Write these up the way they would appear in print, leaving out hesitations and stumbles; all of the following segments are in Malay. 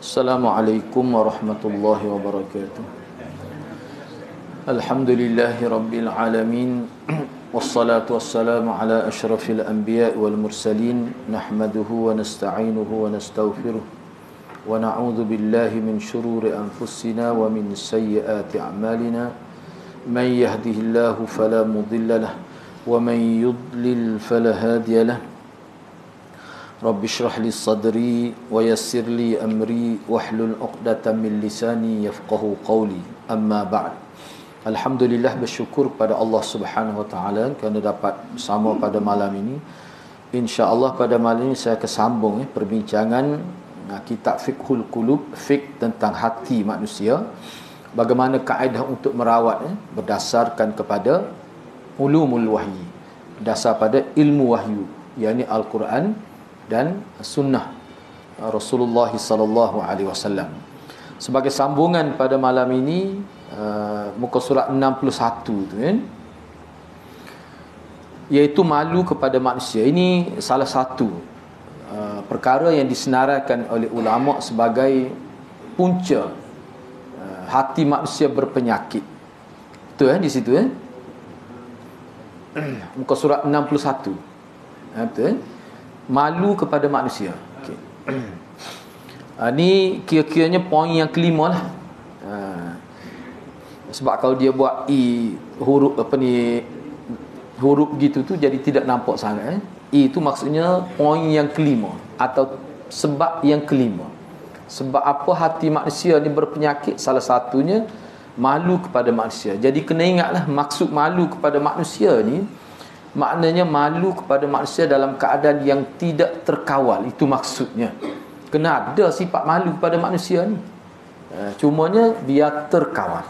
Assalamualaikum warahmatullahi wabarakatuh. Alhamdulillahi rabbil alamin. Wassalatu wassalamu ala asyrafil anbiya wal mursalin. Nahmaduhu wa nasta'inuhu wa nastaghfiruh. Wa na'udzu billahi min shururi anfusina wa min sayyiati a'malina. Man yahdihillahu fala mudilla lahu wa man yudlil fala hadiya lahu. Rabbi shrah li sadri wa yassir li amri wahlul 'uqdatam min lisani yafqahu qawli. Amma ba'd. Alhamdulillah, bersyukur pada Allah Subhanahu wa taala kerana dapat bersama pada malam ini. Insya-Allah pada malam ini saya akan sambung perbincangan kitab Fiqhul Qulub, fiqh tentang hati manusia. Bagaimana kaedah untuk merawat berdasarkan kepada ulumul wahyi, dasar pada ilmu wahyu, yakni Al-Quran dan sunnah Rasulullah sallallahu alaihi wasallam. Sebagai sambungan pada malam ini, muka surat 61 tu kan, iaitu malu kepada manusia. Ini salah satu perkara yang disenaraikan oleh ulama sebagai punca hati manusia berpenyakit. Betul di situ muka surat 61. Betul malu kepada manusia. Okay. Ni kira-kiranya poin yang kelima lah. Sebab kalau dia buat huruf huruf gitu tu jadi tidak nampak sangat. Itu maksudnya poin yang kelima atau sebab yang kelima. Sebab apa hati manusia ni berpenyakit? Salah satunya malu kepada manusia. Jadi kena ingatlah, maksud malu kepada manusia ni maknanya malu kepada manusia dalam keadaan yang tidak terkawal. Itu maksudnya. Kena ada sifat malu kepada manusia ni. Cumanya biar terkawal.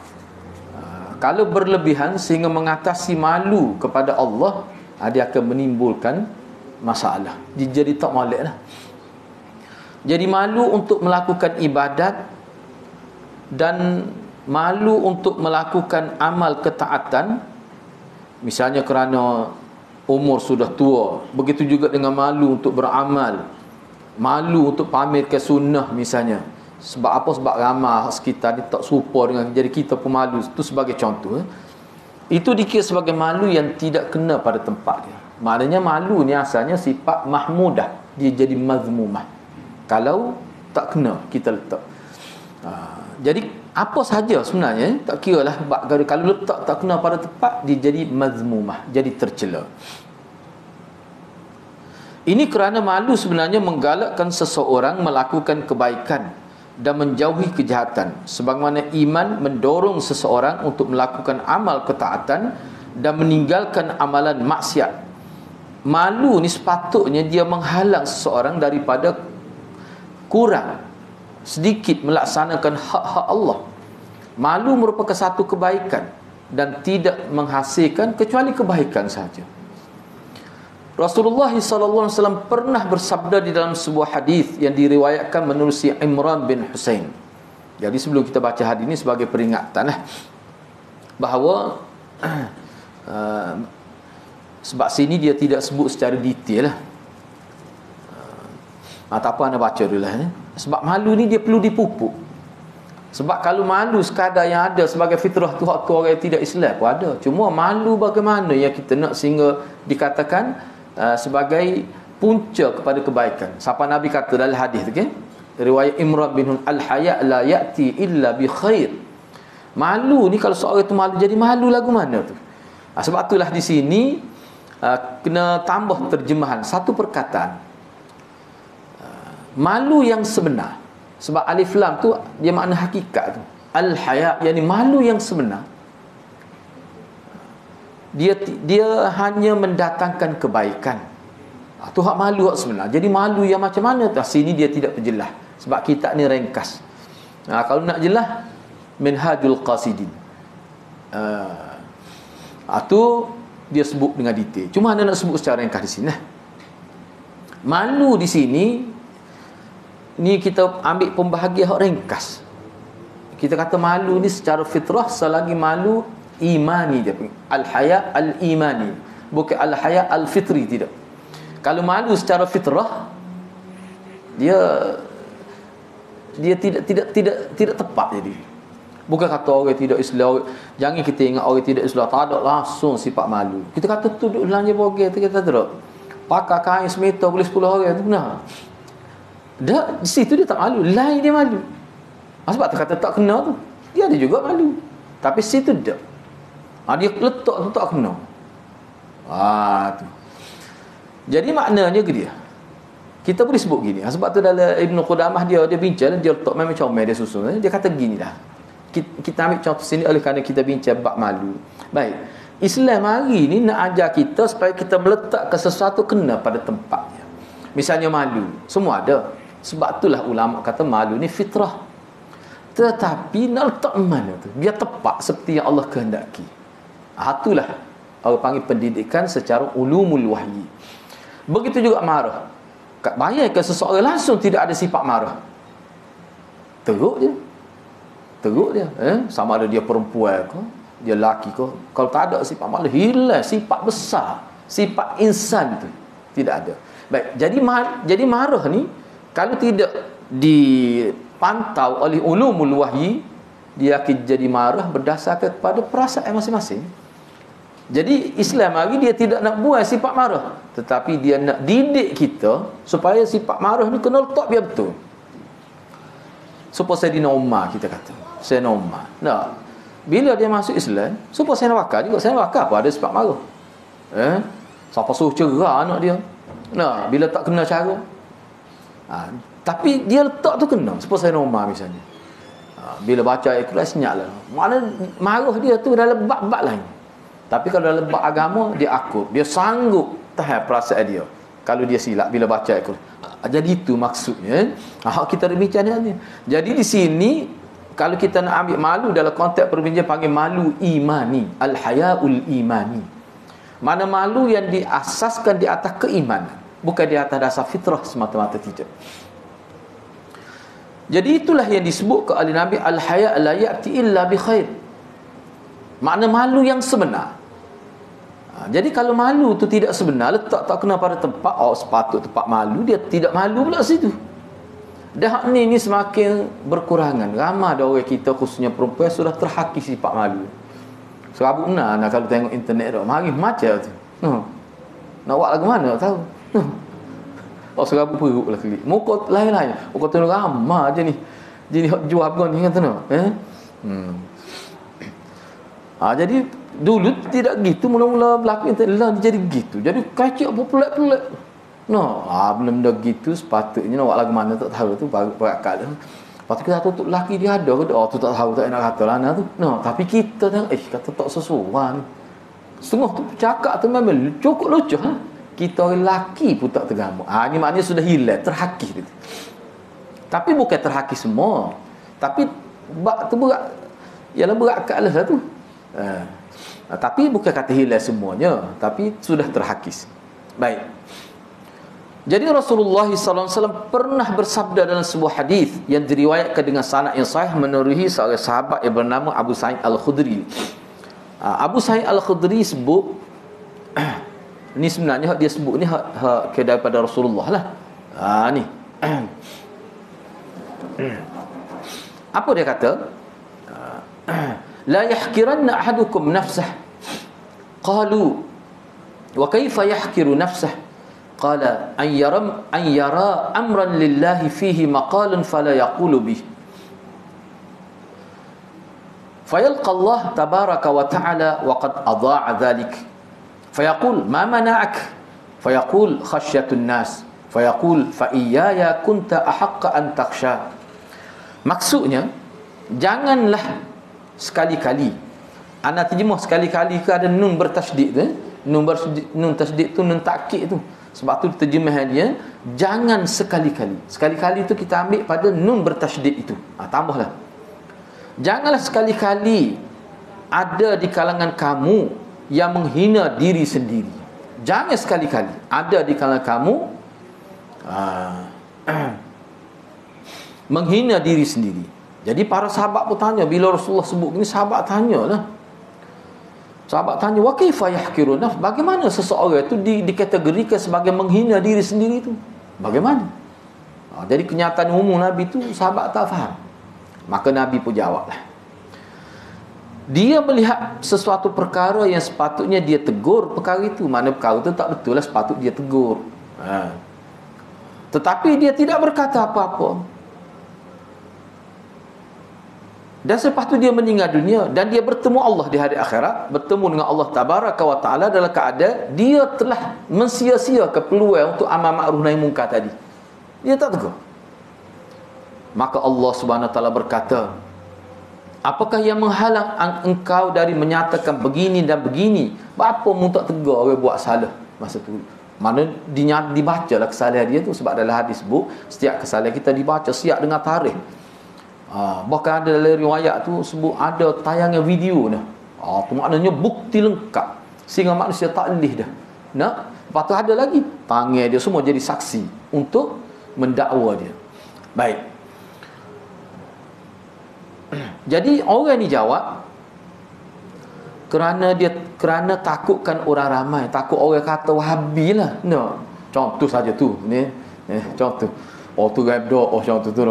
Kalau berlebihan sehingga mengatasi malu kepada Allah, dia akan menimbulkan masalah. Jadi tak molek lah. Jadi malu untuk melakukan ibadat dan malu untuk melakukan amal ketaatan, misalnya kerana umur sudah tua. Begitu juga dengan malu untuk beramal, malu untuk pamer ke sunnah misalnya. Sebab apa? Sebab ramai sekitar ni tak serupa dengan, jadi kita pun malu. Itu sebagai contoh. Itu dikira sebagai malu yang tidak kena pada tempat dia. Maknanya malu ni asalnya sifat mahmudah, dia jadi mazmumah kalau tak kena kita letak. Jadi apa sahaja sebenarnya, tak kira lah, kalau letak tak kena pada tempat, dia jadi mazmumah, jadi tercela. Ini kerana malu sebenarnya menggalakkan seseorang melakukan kebaikan dan menjauhi kejahatan, sebagaimana iman mendorong seseorang untuk melakukan amal ketaatan dan meninggalkan amalan maksiat. Malu ni sepatutnya dia menghalang seseorang daripada kurang sedikit melaksanakan hak-hak Allah. Malu merupakan satu kebaikan dan tidak menghasilkan kecuali kebaikan sahaja. Rasulullah SAW pernah bersabda di dalam sebuah hadis yang diriwayatkan menerusi Imran bin Husain. Jadi sebelum kita baca hadis ini sebagai peringatan bahawa sebab sini dia tidak sebut secara detail lah. Tak apa, anda baca dulu lah. Sebab malu ni dia perlu dipupuk. Sebab kalau malu sekadar yang ada sebagai fitrah tu, hak tu orang yang tidak Islam pun ada. Cuma malu bagaimana yang kita nak sehingga dikatakan sebagai punca kepada kebaikan. Siapa Nabi kata dalam hadis tu kan, riwayat Imran bin al-haya la ya'ti illa bi khair. Malu ni kalau seorang itu malu, jadi malu lagu mana tu? Sebab itulah di sini kena tambah terjemahan satu perkataan. Malu yang sebenar. Sebab alif lam tu dia makna hakikat tu. Al-haya, yakni malu yang sebenar. Dia hanya mendatangkan kebaikan. Tu hak malu hak sebenar. Jadi malu yang macam mana tu? Sini dia tidak perjelas. Sebab kitab ni ringkas. Kalau nak jelas, Minhajul Qasidin. Tu dia sebut dengan detail. Cuma anda nak sebut secara ringkas di sini. Malu di sini ni kita ambil pembahagian hak ringkas. Kita kata malu ni secara fitrah selagi malu imani dia. Al-haya al-imani. bukan al-haya al-fitri, tidak. Kalau malu secara fitrah, dia tidak tepat. Jadi bukan kata orang tidak Islam, jangan kita ingat orang tidak Islam tak ada langsung sifat malu. Kita kata tu duduk belanja bogel tu, kita tak pakai kain semeta boleh 10 orang tu benar. Dah di situ dia tak malu, lain dia malu. Sebab tu kata tak kena tu, dia ada juga malu. Tapi situ tak. Dia letak tu tak kena. Tu. Jadi maknanya ke dia, kita boleh sebut gini. Sebab tu dalam Ibn Qudamah dia bincang, dia letak memang comel dia susun. Dia kata gini dah. Kita ambil contoh sini oleh kerana kita bincang bab malu. Baik. Islam hari ni nak ajar kita supaya kita meletakkan sesuatu kena pada tempatnya. Misalnya malu, semua ada. Sebab itulah ulama kata malu ni fitrah. Tetapi nak letak mana tu? Biar tepat seperti yang Allah kehendaki. Itulah orang panggil pendidikan secara ulumul wahyi. Begitu juga marah. Bayangkan seseorang langsung tidak ada sifat marah, teruk dia. Sama ada dia perempuan ke, dia lelaki ke, kalau tak ada sifat marah, hilang sifat besar, sifat insan tu tidak ada. Baik, jadi marah ni kalau tidak dipantau oleh ulumul wahyi, dia akan jadi marah berdasarkan kepada perasaan masing-masing. Jadi Islam hari dia tidak nak buang sifat marah, tetapi dia nak didik kita supaya sifat marah ni kena letak biar betul. Supaya Sayyidina Umar, kita kata Sayyidina Umar, nah, bila dia masuk Islam, supaya Sayyidina Bakar juga, Sayyidina Bakar pun ada sifat marah. Siapa suruh cerah anak dia, nah, bila tak kena cara, tapi dia letak tu kena. Supaya Sayyidina Umar misalnya, bila baca ikhlas senyaklah, mana marah dia tu dalam bab-bab lain. Tapi kalau dalam bab agama, dia akur, dia sanggup tahan perasaan dia kalau dia silap bila baca Al-Quran. Jadi itu maksudnya. Kita ada bincang ni. Jadi di sini kalau kita nak ambil malu dalam konteks perbincangan panggil malu imani, al-hayaul imani. Mana malu yang diasaskan di atas keimanan, bukan di atas dasar fitrah semata-mata, tidak. Jadi itulah yang disebut oleh Nabi al-haya la ya'ti illa bi khair. Makna malu yang sebenar. Jadi kalau malu tu tidak sebenar, letak tak kena pada tempat, sepatut tempat malu, dia tidak malu pula situ. Dah ni semakin berkurangan. Ramai ada orang kita, khususnya perempuan, sudah terhakis sifat malu. Serabut benar kalau tengok internet dah. Mari macam tu. Nak buat lagu mana tak tahu. Serabut perut lah kali. Muka lain-lain. Muka tu ramai je ni. Jadi jual apa ni kata no. Jadi dulu tidak gitu, mula-mula berlaku internet jadi gitu. Jadi kacik apa pelik-pelik. Belum dah gitu, sepatutnya nak buat lagu mana tak tahu tu baru berakal. Lepas tu kita tutup lelaki dia ada ke, tu tak tahu, tak nak kata lah tu. Tapi kita tengok, kata tak sesuai ni. Setengah tu cakap tu memang cukup lucu. Kita orang lelaki pun tak tergambar. Ni maknanya sudah hilang, terhakis dia. Tapi bukan terhakis semua. Tapi bak tu berat. Ialah berakal lah tu. Tapi bukan kata hilang semuanya, tapi sudah terhakis. Baik. Jadi Rasulullah SAW pernah bersabda dalam sebuah hadis yang diriwayatkan dengan sanad yang sahih meneruhi seorang sahabat yang bernama Abu Sa'id Al-Khudri. Abu Sa'id Al-Khudri sebut ni sebenarnya dia sebut ni daripada Rasulullah lah. Ni. Apa dia kata? La yahkiranna ahadukum nafsah. Qalu wa kaifa yahkiru nafsah? Qala an yara amran lillahi fihi maqalun fala yaqulu bih. Fayalqa Allah tabaraka wa ta'ala wa qad adha'a dhalik. Fayaqul ma mana'ak? Fayaqul khasyatun nas. Fayaqul fa iyaya kunta ahaqqa an takhsha. Maksudnya, janganlah sekali-kali. Ana terjemah sekali-kali ke ada nun bertasydid tu. Nun tasydid tu nun takkid tu. Sebab tu terjemahan dia jangan sekali-kali. Sekali-kali tu kita ambil pada nun bertasydid itu. Tambahlah. Janganlah sekali-kali ada di kalangan kamu yang menghina diri sendiri. Jangan sekali-kali ada di kalangan kamu menghina diri sendiri. Jadi para sahabat pun tanya, bila Rasulullah sebut ni, sahabat tanyalah. Sahabat tanya, wa kaifa yahkirun nafs? Bagaimana seseorang itu dikategorikan sebagai menghina diri sendiri itu? Bagaimana? Jadi kenyataan umum Nabi itu sahabat tak faham. Maka Nabi pun jawablah. Dia melihat sesuatu perkara yang sepatutnya dia tegur perkara itu. Mana perkara itu tak betul lah, sepatut dia tegur. Tetapi dia tidak berkata apa-apa. Dan selepas itu dia meninggal dunia dan dia bertemu Allah di hari akhirat, bertemu dengan Allah Tabaraka wa Ta'ala dalam keadaan dia telah mensia-siakan peluang untuk amal ma'ruf nahi munkar tadi. Dia tak tegur. Maka Allah Subhanahu wa Ta'ala berkata, apakah yang menghalang engkau dari menyatakan begini dan begini? Apa mu tak tegur orang buat salah masa tu? Mana dibacalah kesalahan dia tu, sebab dalam hadis sebut setiap kesalahan kita dibaca siap dengan tarikh. Bahkan ada dalam riwayat tu sebut ada tayangan video dah. Tu maknanya bukti lengkap sehingga manusia tak leh dah. Lepas tu ada lagi panggil dia semua jadi saksi untuk mendakwa dia. Baik. Jadi orang ni jawab kerana takutkan orang ramai, takut orang kata Wahabi lah. Contoh saja tu ni. Contoh. Tu gaib doa contoh tu.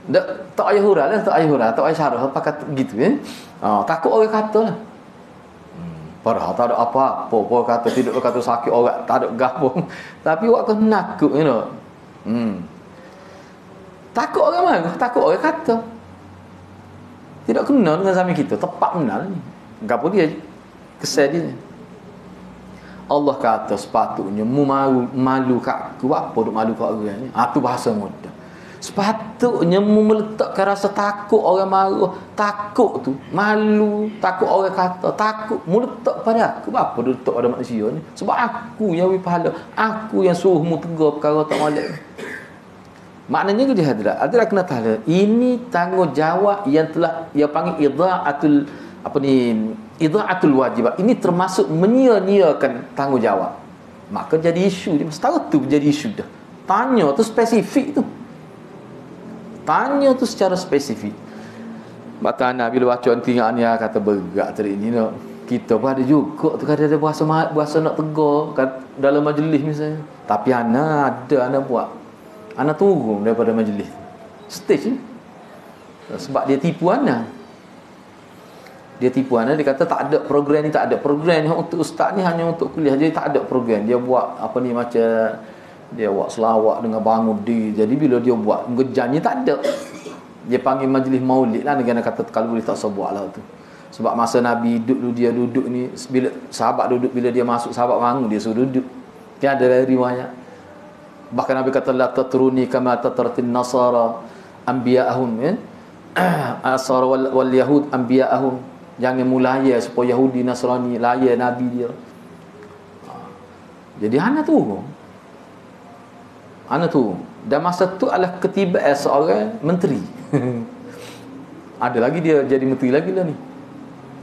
Tak payah hurah lah, tak payah syarah apa kata gitu takut orang kata lah. Padahal tak ada apa-apa, orang kata tidak kata sakit orang, tak ada gabung. Tapi awak kena nakut, takut orang mana? Takut orang kata. Tidak kena dengan zaman kita, tepat benar ni. Gapo dia kesal dia. Allah kata sepatutnya mu malu kat aku, apa duk malu kat orang ni? Tu bahasa mudah. Sepatutnya mu meletakkan rasa takut orang marah, takut tu, malu, takut orang kata, takut mu letak pada aku. Apa dia letak pada manusia ni? Sebab aku yang beri pahala, aku yang suruh mu tegur perkara tak molek. Maknanya ke dia hadirat kena tahu ini tanggungjawab yang telah ia panggil idha'atul wajibat. Ini termasuk menyia-nyiakan tanggungjawab. Maka jadi isu dia setara tu jadi isu dah. Tanya tu spesifik tu. Tanya tu secara spesifik. Maka anak bila baca tinggal ni kata bergerak tadi ni kita pun ada juga tu kadang ada bahasa nak tegur dalam majlis misalnya. Tapi anak buat. Anak turun daripada majlis. Stage ni. Sebab dia tipu anak. Dia kata tak ada program ni, tak ada program ni untuk ustaz ni hanya untuk kuliah. Jadi tak ada program. Dia buat apa ni macam dia buat selawat dengan bangun diri. Jadi bila dia buat ngejanji tak ada. Dia panggil majlis maulid lah. Negara kata kalau boleh tak usah buat lah tu. Sebab masa Nabi dia duduk ni, bila sahabat duduk, bila dia masuk sahabat bangun, dia suruh duduk. Dia ada riwayat. Bahkan Nabi kata la tatruni kama tatratin nasara anbiya'ahum ya. Asara wal yahud anbiya'ahum. Jangan mulaya supaya Yahudi Nasrani laya Nabi dia. Jadi hana tu. Dan masa tu adalah ketibaan seorang menteri. Ada lagi dia jadi menteri lagi lah ni.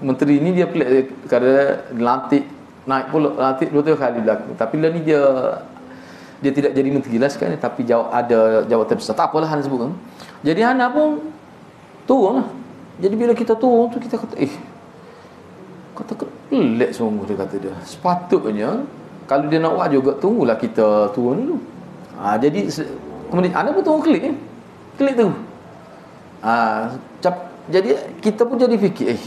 Menteri ni dia pelik kerana lantik naik pula lantik 2 kali berlaku. Tapi lah ni dia tidak jadi menteri lah sekarang, tapi ada jawatan besar. Tak apalah hana sebut kan. Jadi hana pun turun lah. Jadi bila kita turun tu kita kata kata pelik sungguh dia kata dia. Sepatutnya kalau dia nak buat juga tunggulah kita turun dulu. Jadi kemudian anda pun turun klik tu. Jadi kita pun jadi fikir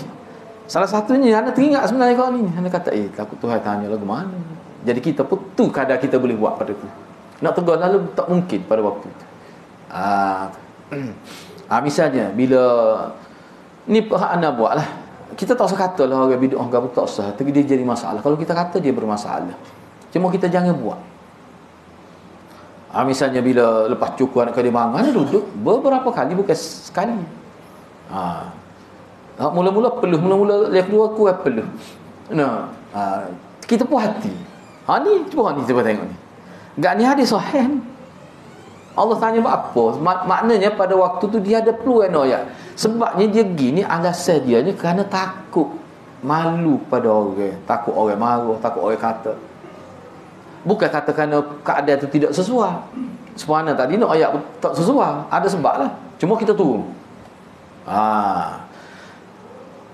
salah satunya anda teringat sebenarnya kau ni. Anda kata takut Tuhan tanya lagu mana. Jadi kita pun tu kadar kita boleh buat pada tu. Nak tegur lalu tak mungkin pada waktu itu. Misalnya bila ni hak anda buat lah, kita tak usah kata lah orang bid'ah ke tak usah, tapi dia jadi masalah. Kalau kita kata dia bermasalah, cuma kita jangan buat. Misalnya bila lepas cukup anak dia bangun, duduk beberapa kali, bukan sekali. Mula-mula peluh, mula-mula yang kedua kuat peluh. Kita puas hati. Ni cuba tengok ni. Enggak ni hadis sahih ni. Allah tanya buat apa? Maknanya pada waktu tu dia ada peluang ayat. Sebabnya dia gini alasan dia ni kerana takut, malu pada orang, takut orang marah, takut orang kata. Bukan kata kerana keadaan itu tidak sesuai. Sebenarnya tadi nak ayat tak sesuai, ada sebab lah. Cuma kita turun.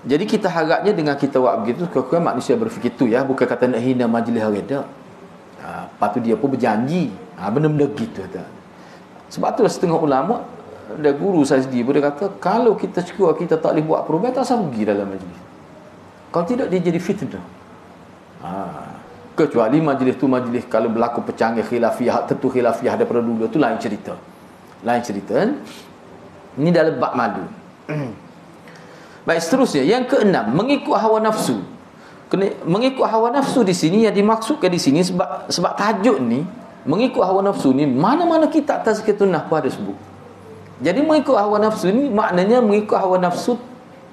Jadi kita harapnya dengan kita buat begitu, kurang-kurang manusia berfikir tu ya, bukan kata nak hina majlis hari dak. Lepas tu dia pun berjanji. Benda-benda gitu tak. Sebab tu setengah ulama, ada guru saya sendiri dia kata, kalau kita syukur kita tak boleh buat perubahan, tak usah pergi dalam majlis. Kalau tidak dia jadi fitnah. Kecuali majlis tu majlis kalau berlaku pecanggih khilafiyah, tentu khilafiyah daripada dulu tu lain cerita. Lain cerita kan? Ini dalam bab malu. Baik, seterusnya yang keenam, mengikut hawa nafsu. Mengikut hawa nafsu di sini yang dimaksudkan di sini sebab tajuk ni mengikut hawa nafsu ni mana-mana kitab tazkiyatun nafs pun ada sebut. Jadi mengikut hawa nafsu ni maknanya mengikut hawa nafsu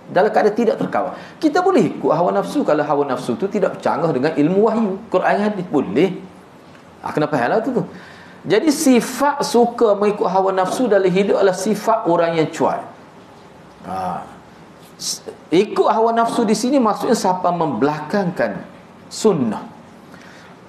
dalam keadaan tidak terkawal. Kita boleh ikut hawa nafsu kalau hawa nafsu tu tidak bercanggah dengan ilmu wahyu, Quran hadis boleh. Kenapa hal tu? Jadi sifat suka mengikut hawa nafsu dalam hidup adalah sifat orang yang cuai. Ikut hawa nafsu di sini maksudnya siapa membelakangkan sunnah.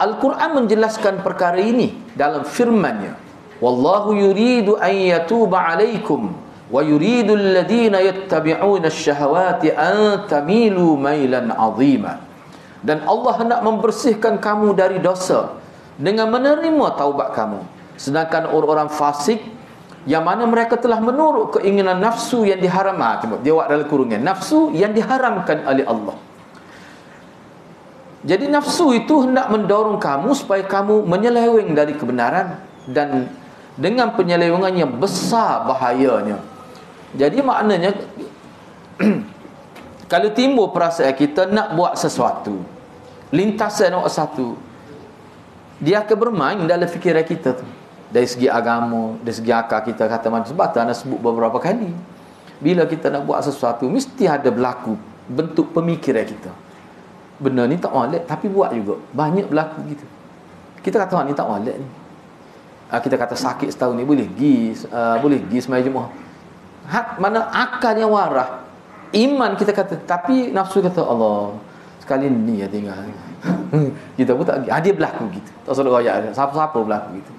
Al-Quran menjelaskan perkara ini dalam firman-Nya, wallahu yuridu an yatuba alaikum wa yuridu alladhina yattabi'una asy-syahawati an tamilu mailan 'azima. Dan Allah hendak membersihkan kamu dari dosa dengan menerima taubat kamu. Sedangkan orang-orang fasik yang mana mereka telah menurut keinginan nafsu yang diharamkan, dia buat dalam kurungan nafsu yang diharamkan oleh Allah. Jadi nafsu itu hendak mendorong kamu supaya kamu menyeleweng dari kebenaran, dan dengan penyelewengan yang besar bahayanya. Jadi maknanya kalau timbul perasaan kita nak buat sesuatu, lintasan nak satu, dia akan bermain dalam fikiran kita tu. Dari segi agama, dari segi akal kita kata macam sebab tu anda sebut beberapa kali. Bila kita nak buat sesuatu, mesti ada berlaku bentuk pemikiran kita. Benda ni tak molek tapi buat juga. Banyak berlaku gitu. Kita kata ni tak molek ni. Kita kata sakit setahun ni boleh pergi sembahyang Jumaat. Mana akal yang warah. Iman kita kata, tapi nafsu kata Allah sekali ni ya tinggal. Kita pun tak pergi. Dia berlaku gitu. Tak usah royak. Siapa-siapa berlaku gitu.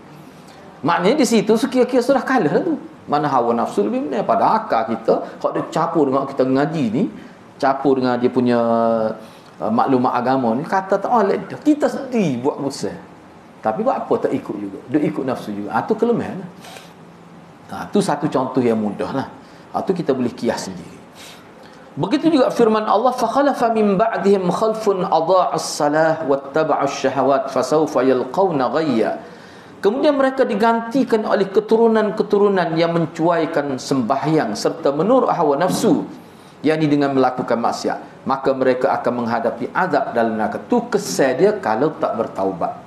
Maknanya di situ sekira-kira sudah kalah tu. Mana hawa nafsu lebih benar pada akal kita. Kalau dia capur dengan kita ngaji ni, capur dengan dia punya maklumat agama ni, kata tak boleh. Kita sendiri buat besar. Tapi buat apa tak ikut juga. Dia ikut nafsu juga. Itu kelemahan lah. Itu satu contoh yang mudah lah. Itu kita boleh kias sendiri. Begitu juga firman Allah, fakhalafa min ba'dihim khalfun adha'us salah wattaba'us syahawat fasawfa yalqawna ghayya. Kemudian mereka digantikan oleh keturunan-keturunan yang mencuaikan sembahyang serta menurut hawa nafsu, yakni dengan melakukan maksiat, maka mereka akan menghadapi azab dalam neraka. Tu kesal dia kalau tak bertaubat.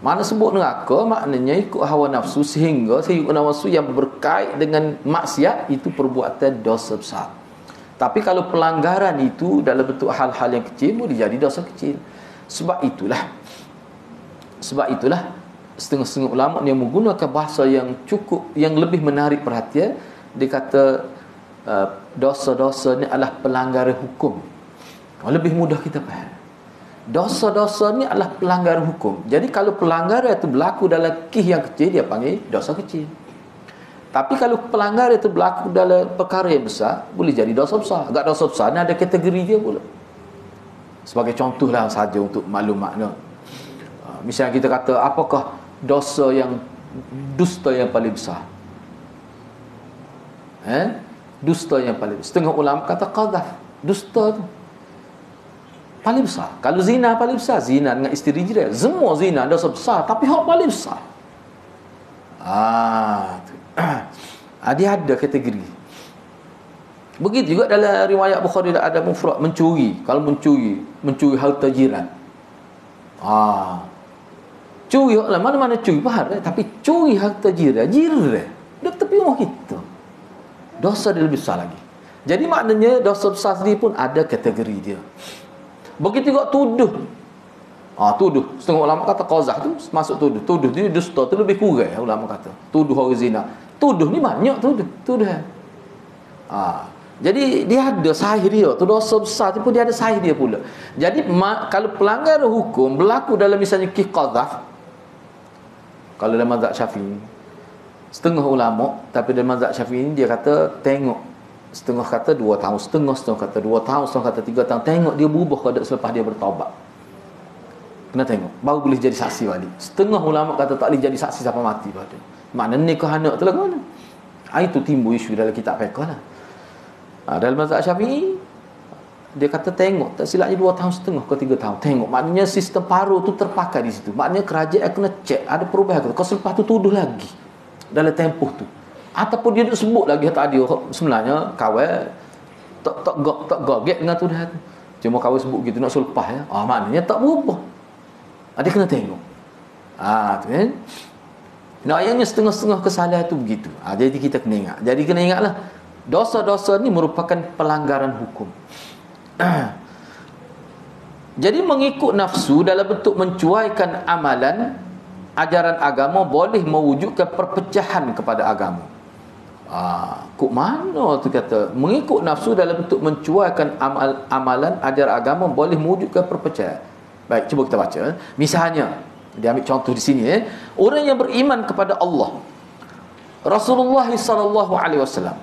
Mana sebut neraka maknanya ikut hawa nafsu, sehingga hawa nafsu yang berkait dengan maksiat itu perbuatan dosa besar. Tapi kalau pelanggaran itu dalam bentuk hal-hal yang kecil, boleh jadi dosa kecil. Sebab itulah setengah-setengah ulama yang menggunakan bahasa yang cukup, yang lebih menarik perhatian. Dia kata dosa-dosa ni adalah pelanggaran hukum. Lebih mudah kita faham. Dosa-dosa ni adalah pelanggaran hukum. Jadi kalau pelanggaran itu berlaku dalam kih yang kecil, dia panggil dosa kecil. Tapi kalau pelanggaran itu berlaku dalam perkara yang besar, boleh jadi dosa besar. Agak dosa besar ni ada kategori dia pula. Sebagai contohlah saja untuk maklumatnya. Misalnya kita kata, apakah dosa yang dusta yang paling besar? Dusta yang paling besar. Setengah ulama kata qadhaf. Dusta tu paling besar. Kalau zina paling besar, zina dengan isteri jiran. Semua zina dosa besar, tapi hak paling besar. Dia ada kategori. Begitu juga dalam riwayat Bukhari ada mufrad mencuri. Kalau mencuri harta jiran. Curi lah, mana-mana curi faham, tapi curi harta jiran dia tepi rumah kita, dosa dia lebih besar lagi. Jadi maknanya dosa besar sendiri pun ada kategori dia. Begitu juga tuduh. Tuduh, setengah ulama kata qazah tu masuk tuduh dia dusta tu lebih kurang, ulama kata tuduh orang zina. Tuduh ni banyak tuduh. Jadi dia ada sahih dia. Tu dosa besar tu pun dia ada sahih dia pula. Jadi kalau pelanggaran hukum berlaku dalam misalnya qazaf, kalau dalam mazhab Syafi'i, setengah ulama, tapi dalam mazhab Syafi'i dia kata tengok Setengah kata 2 tahun, setengah kata 2 tahun, setengah kata 3 tahun. Tengok dia berubah keadaan selepas dia bertaubat. Kena tengok, baru boleh jadi saksi balik. Setengah ulama kata tak boleh jadi saksi sampai mati pada. Maknanya nikah anak tu lah mana? Itu timbul isu dalam kitab fiqh lah. Dalam mazhab Syafi'i, dia kata tengok, tak silapnya 2 tahun setengah ke 3 tahun. Tengok, maknanya sistem paruh tu terpakai di situ. Maknanya kerajaan kena cek, ada perubahan ke? Kau selepas tu tuduh lagi dalam tempoh tu. Ataupun dia duk sebut lagi tak ada. Sebenarnya kawan tak gogek dengan tuduhan tu. Cuma kawan sebut gitu nak selepas ya. Maknanya tak berubah. Dia kena tengok. Tu kan. Nak ayatnya setengah-setengah kesalahan tu begitu. Jadi kita kena ingat. Jadi kena ingatlah, dosa-dosa ni merupakan pelanggaran hukum. Jadi mengikut nafsu dalam bentuk mencuaikan amalan ajaran agama boleh mewujudkan perpecahan kepada agama. Kok mana tu kata mengikut nafsu dalam bentuk mencuaikan amalan ajaran agama boleh mewujudkan perpecahan. Baik, cuba kita baca. Misalnya, dia ambil contoh di sini orang yang beriman kepada Allah, Rasulullah sallallahu alaihi wasallam,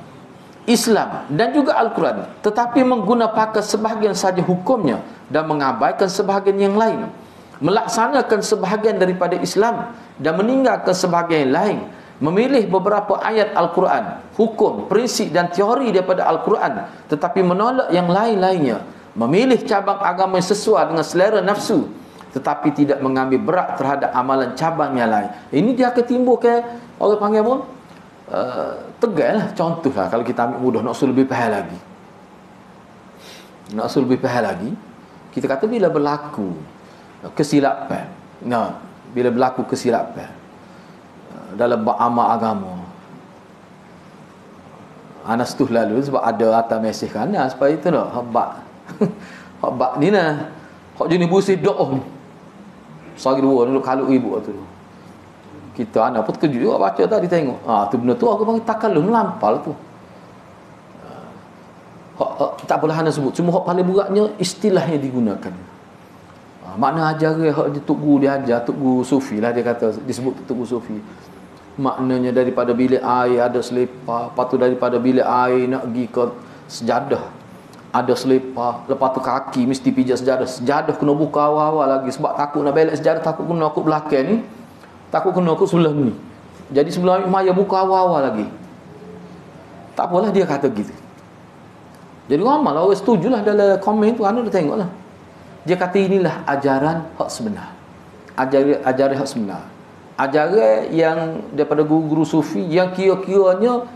Islam dan juga Al-Quran, tetapi menggunakan sebahagian saja hukumnya dan mengabaikan sebahagian yang lain, melaksanakan sebahagian daripada Islam dan meninggalkan sebahagian yang lain, memilih beberapa ayat Al-Quran, hukum, prinsip dan teori daripada Al-Quran, tetapi menolak yang lain-lainnya, memilih cabang agama yang sesuai dengan selera nafsu, tetapi tidak mengambil berat terhadap amalan cabang yang lain. Ini dia akan timbulkan orang panggil apa? Tegal lah. Contoh lah, kalau kita ambil mudah, nak suruh lebih faham lagi, kita kata bila berlaku kesilapan, bila berlaku kesilapan dalam beramal agama, Anas tu lalu sebab ada atas mesej kan supaya itu lah hak ni lah hak jenis busi doh sehari dua dulu kalau ibu tu kita anak pun terkejut juga baca tadi tengok tu benda tu aku panggil takalum melampal tu. Tak boleh hanya sebut, cuma hak paling beratnya istilah yang digunakan. Makna ajaran hak tok guru dia ajar, tok guru sufi lah dia kata, disebut tok guru sufi. Maknanya daripada bilik air ada selipar, lepas tu daripada bilik air nak pergi ke sejadah ada selipar, lepas tu kaki mesti pijak sejadah kena buka awal-awal lagi sebab takut nak belak sejadah, takut kena aku belakang ni, takut kena aku sebelah ni, jadi sebelah maya buka awal-awal lagi. Tak apalah dia kata gitu. Jadi ramai orang setujulah dalam komen tu, anda dah tengok lah. Dia kata inilah ajaran hak sebenar, ajaran hak sebenar, ajaran yang daripada guru-guru sufi yang kira-kiranya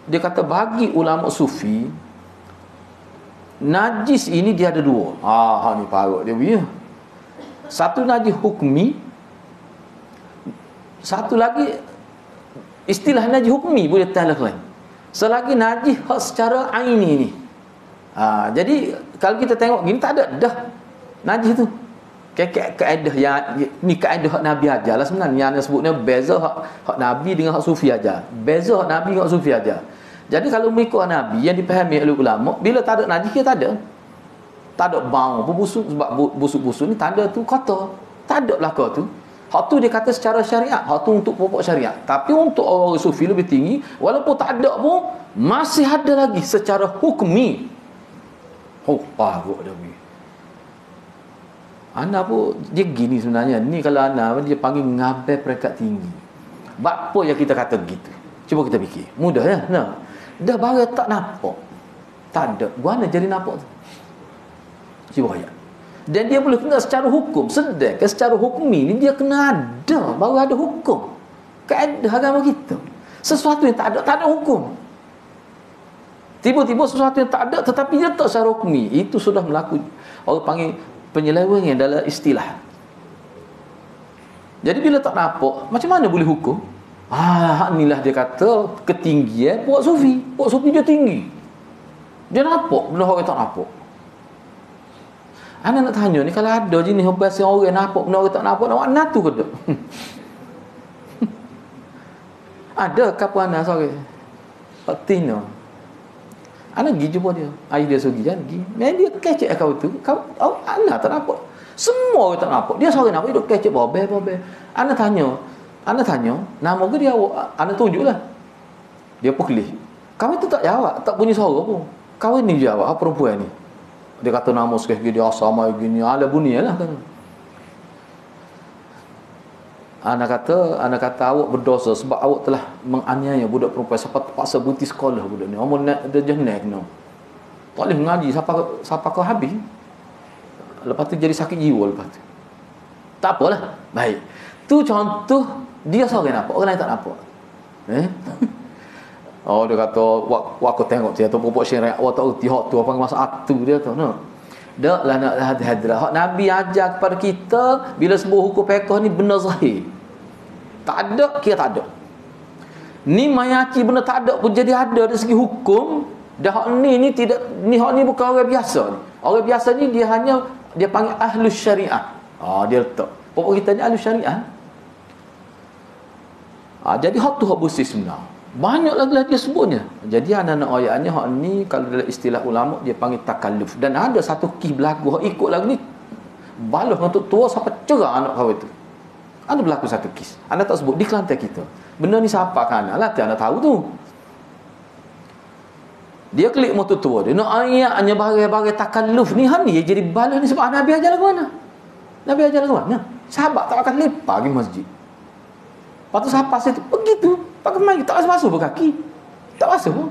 dia kata bagi ulama sufi najis ini dia ada dua. Ni parut dia punya. Satu najis hukmi, satu lagi istilah najis hukmi boleh talakkan. Selagi najis hak secara aini ni. Jadi kalau kita tengok gini tak ada dah najis tu. Kaedah yang ni kaedah hak Nabi ajar lah sebenarnya. Yang sebutnya beza hak Nabi dengan hak sufi ajar. Beza hak Nabi dengan hak sufi ajar. Jadi kalau mengikut Nabi yang dipahami oleh ulama, bila tak ada najis dia tak ada. Tak ada bau berbusuk, sebab busuk-busuk ni tanda tu kotor. Tak ada belaka tu. Hak tu dia kata secara syariat, hak tu untuk pokok syariat. Tapi untuk orang sufi lebih tinggi, walaupun tak ada pun masih ada lagi secara hukmi. Parut dah ni. Ana pun dia gini sebenarnya. Ni kalau ana dia panggil ngabai peringkat tinggi. Apa yang kita kata gitu? Cuba kita fikir. Mudah ya? Dah barang tak nampak. Tak ada. Mana jadi nampak tu? Cuba ayat. Dan dia boleh kena secara hukum. Sedangkan secara hukmi ni dia kena ada. Baru ada hukum. Kaedah agama kita. Sesuatu yang tak ada hukum. Tiba-tiba sesuatu yang tak ada tetapi dia tak secara hukmi. Itu sudah berlaku. Orang panggil penyelewengan dalam istilah. Jadi bila tak nampak, macam mana boleh hukum? Inilah dia kata ketinggian puak sufi. Puak sufi dia tinggi. Dia nampak benda orang tak nampak. Anda nak tanya ni, kalau ada jenis bahasa orang nampak benda orang tak nampak, nak natu ke tak? Ada kapal anda sore Tino anda pergi jumpa dia, air dia sugi kan pergi, dia kecek kau tu, anda tak nampak, semua orang tak nampak, dia sore nampak, dia kecek bobe. Anda tanya nama ke dia, anda tunjuklah dia pukli, Kahwin tu tak jawab, tak bunyi suara pun. Kahwin ni jawab, apa perempuan ni? Dia kata nama sekali dia sama gini, ala bunyi lah kan. Anak kata awak berdosa sebab awak telah menganiaya budak perempuan sampai terpaksa berhenti sekolah budak ni. Umur nak dia jenak no. Tak boleh mengaji siapa kau habis. Lepas tu jadi sakit jiwa lepas tu. Tak apalah. Baik. Tu contoh dia seorang nampak, orang lain tak nampak. Oh dia kata aku tengok dia tu perempuan syirik awak tak reti hak tu apa masa atu dia tu no. Daklah nak hadrah. Hak Nabi ajar kepada kita bila sebuah hukum fiqh ni benar zahir. Tak ada, kira tak ada. Ni mayaki benar tak ada pun jadi ada dari segi hukum. Dah hak ni tidak, ni hak ni bukan orang biasa ni. Orang biasa ni dia hanya dia panggil ahlus syariah. Dia letak. Pokok kita ni ahlus syariah. Jadi hak tu hak bersih sebenar. Banyak lagi sebutnya. Jadi anak-anak ayatnya hak ni kalau dalam istilah ulama dia panggil takalluf. Dan ada satu kisah berlaku hak ikut lagu ni balas untuk tua sampai cerah anak kau itu. Ada berlaku satu kisah. Anda tak sebut di Kelantan kita. Benda ni siapa kan? Lah anda tahu tu. Dia klik motor tua dia. Nak ayatnya bagai-bagai takalluf ni han ni jadi balas ni sebab Nabi ajar lagu mana? Nabi ajar lagu mana? Sahabat tak akan lepas pergi masjid. Lepas tu siapa situ begitu. Pakai main tak masuk berkaki. Tak masuk pun.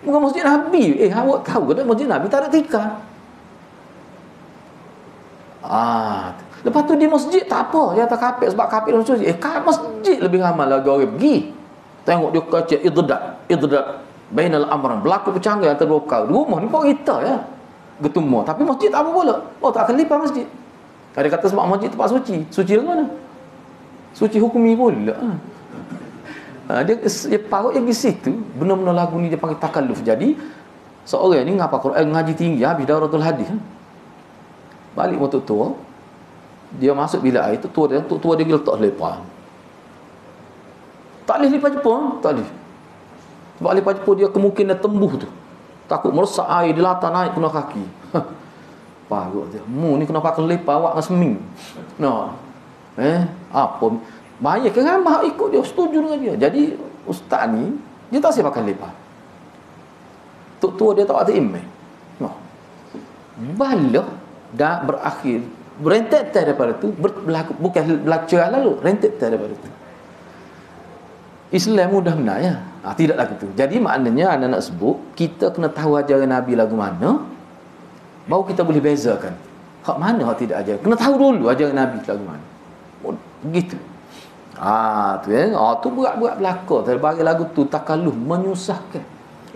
Bukan masjid Nabi. Awak tahu ke masjid Nabi tak ada tikar. Lepas tu di masjid tak apa. Dia tak kapit sebab kapit dalam masjid. Kat masjid lebih ramai lagi orang pergi. Tengok dia kacau iddat bainal amran. Berlaku bercanggah antara dua perkara. Rumah ni pun kita ya. Bertemu. Tapi masjid tak apa pula. Tak akan lipat masjid. Ada kata sebab masjid tempat suci. Suci dari mana? Suci hukumi pula. Dia parut yang di situ. Benar-benar lagu ni dia panggil takalluf. Jadi seorang ni ngapa Quran ngaji tinggi habis dauratul hadis. Balik motor tua. Dia masuk bilik air tu tua dia letak lepas. Tak boleh lipat Jepun, tak boleh. Sebab lipat Jepun dia kemungkinan tembuh tu. Takut merosak air dia latar naik kena kaki. Parut dia. Mu ni kena pakai lepas awak dengan seming. Apa banyak ramah ikut dia, setuju dengan dia. Jadi ustaz ni dia tak siap pakai lepas. Tok tua dia tak ada imam. Balah dah berakhir berentet daripada tu berlaku, bukan berlaku lalu rentet daripada tu. Islam mudah benar ya. Tidak lagi tu. Jadi maknanya anak nak sebut kita kena tahu ajaran Nabi lagu mana baru kita boleh bezakan hak mana hak tidak ajar. Kena tahu dulu ajaran Nabi lagu mana. Begitu. Tu berat-berat belaka. Terbagi lagu tu takalluf menyusahkan.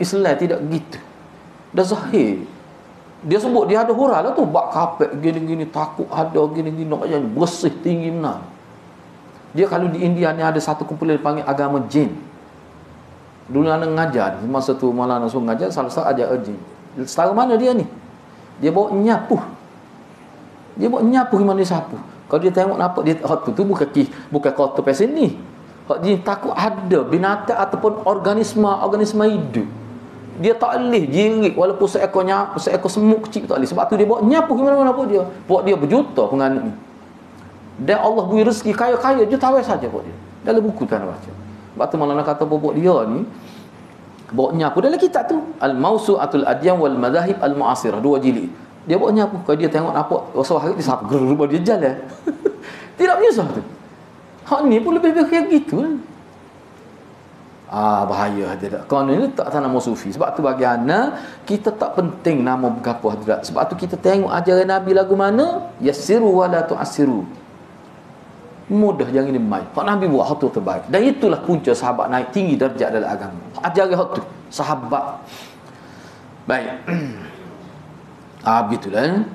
Islam tidak gitu. Dah zahir. Dia sebut dia ada hurah lah tu bak kapek gini-gini takut ada gini-gini nak jadi bersih tinggi benar. Dia kalau di India ni ada satu kumpulan panggil agama jin. Dulu anak ngajar masa tu malah langsung ngajar salah satu ajar jin. Setara mana dia ni? Dia bawa nyapuh. Dia bawa nyapuh mana dia sapu. Kalau dia tengok nampak dia hak tu bukan kotor pesen ni. Hak dia takut ada binatang ataupun organisme hidup. Dia tak boleh jirik walaupun seekor semut kecil tak boleh. Sebab tu dia bawa nyapuh mana-mana pun dia. Buat dia berjuta penganut ni. Dan Allah beri rezeki kaya-kaya jutawan saja buat dia. Dalam buku tu anda baca. Sebab tu malah nak kata buat dia ni bawa nyapuh dalam kitab tu Al-Mawsu'atul Adyan wal Madahib Al-Mu'asirah 2 jilid. Dia bawa nyapuh kalau dia tengok nampak rasa hari dia sapu gerubah dia jalan. Tidak menyusah tu. Hak ni pun lebih kayak gitu kan. Bahaya hadirat. Kerana ini tak nama sufi. Sebab tu bagi ana kita tak penting nama berapa hadirat. Sebab tu kita tengok ajaran Nabi lagu mana, yassiru wa la tu'assiru. Mudah jangan ini mai. Hak Nabi buat hak tu terbaik. Dan itulah punca sahabat naik tinggi darjat dalam agama. Ajaran hak tu sahabat. Baik. Begitulah.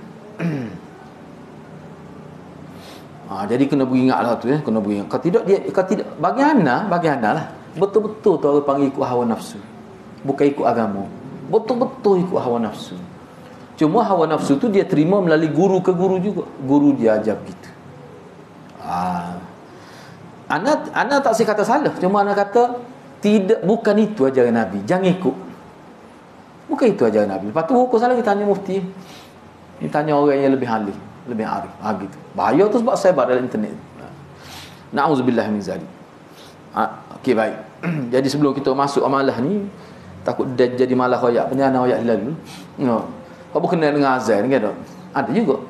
Jadi kena beringatlah tu ya, kena beringat. Kalau tidak bagi ana lah. Betul-betul tu orang panggil ikut hawa nafsu. Bukan ikut agama. Betul-betul ikut hawa nafsu. Cuma hawa nafsu tu dia terima melalui guru ke guru juga. Guru dia ajar begitu. Ana tak saya kata salah. Cuma ana kata bukan itu ajaran Nabi. Jangan ikut. Bukan itu ajaran Nabi. Lepas tu hukum salah kita tanya mufti. Kita tanya orang yang lebih ahli, lebih arif. Gitu. Bahaya tu sebab sebar dalam internet. Na'udzubillah min zalik. Okey baik. Jadi sebelum kita masuk amalah ni, Takut dia jadi malah royak penyana royak lalu. No. Kau berkenaan dengan azan ke tak? Ada juga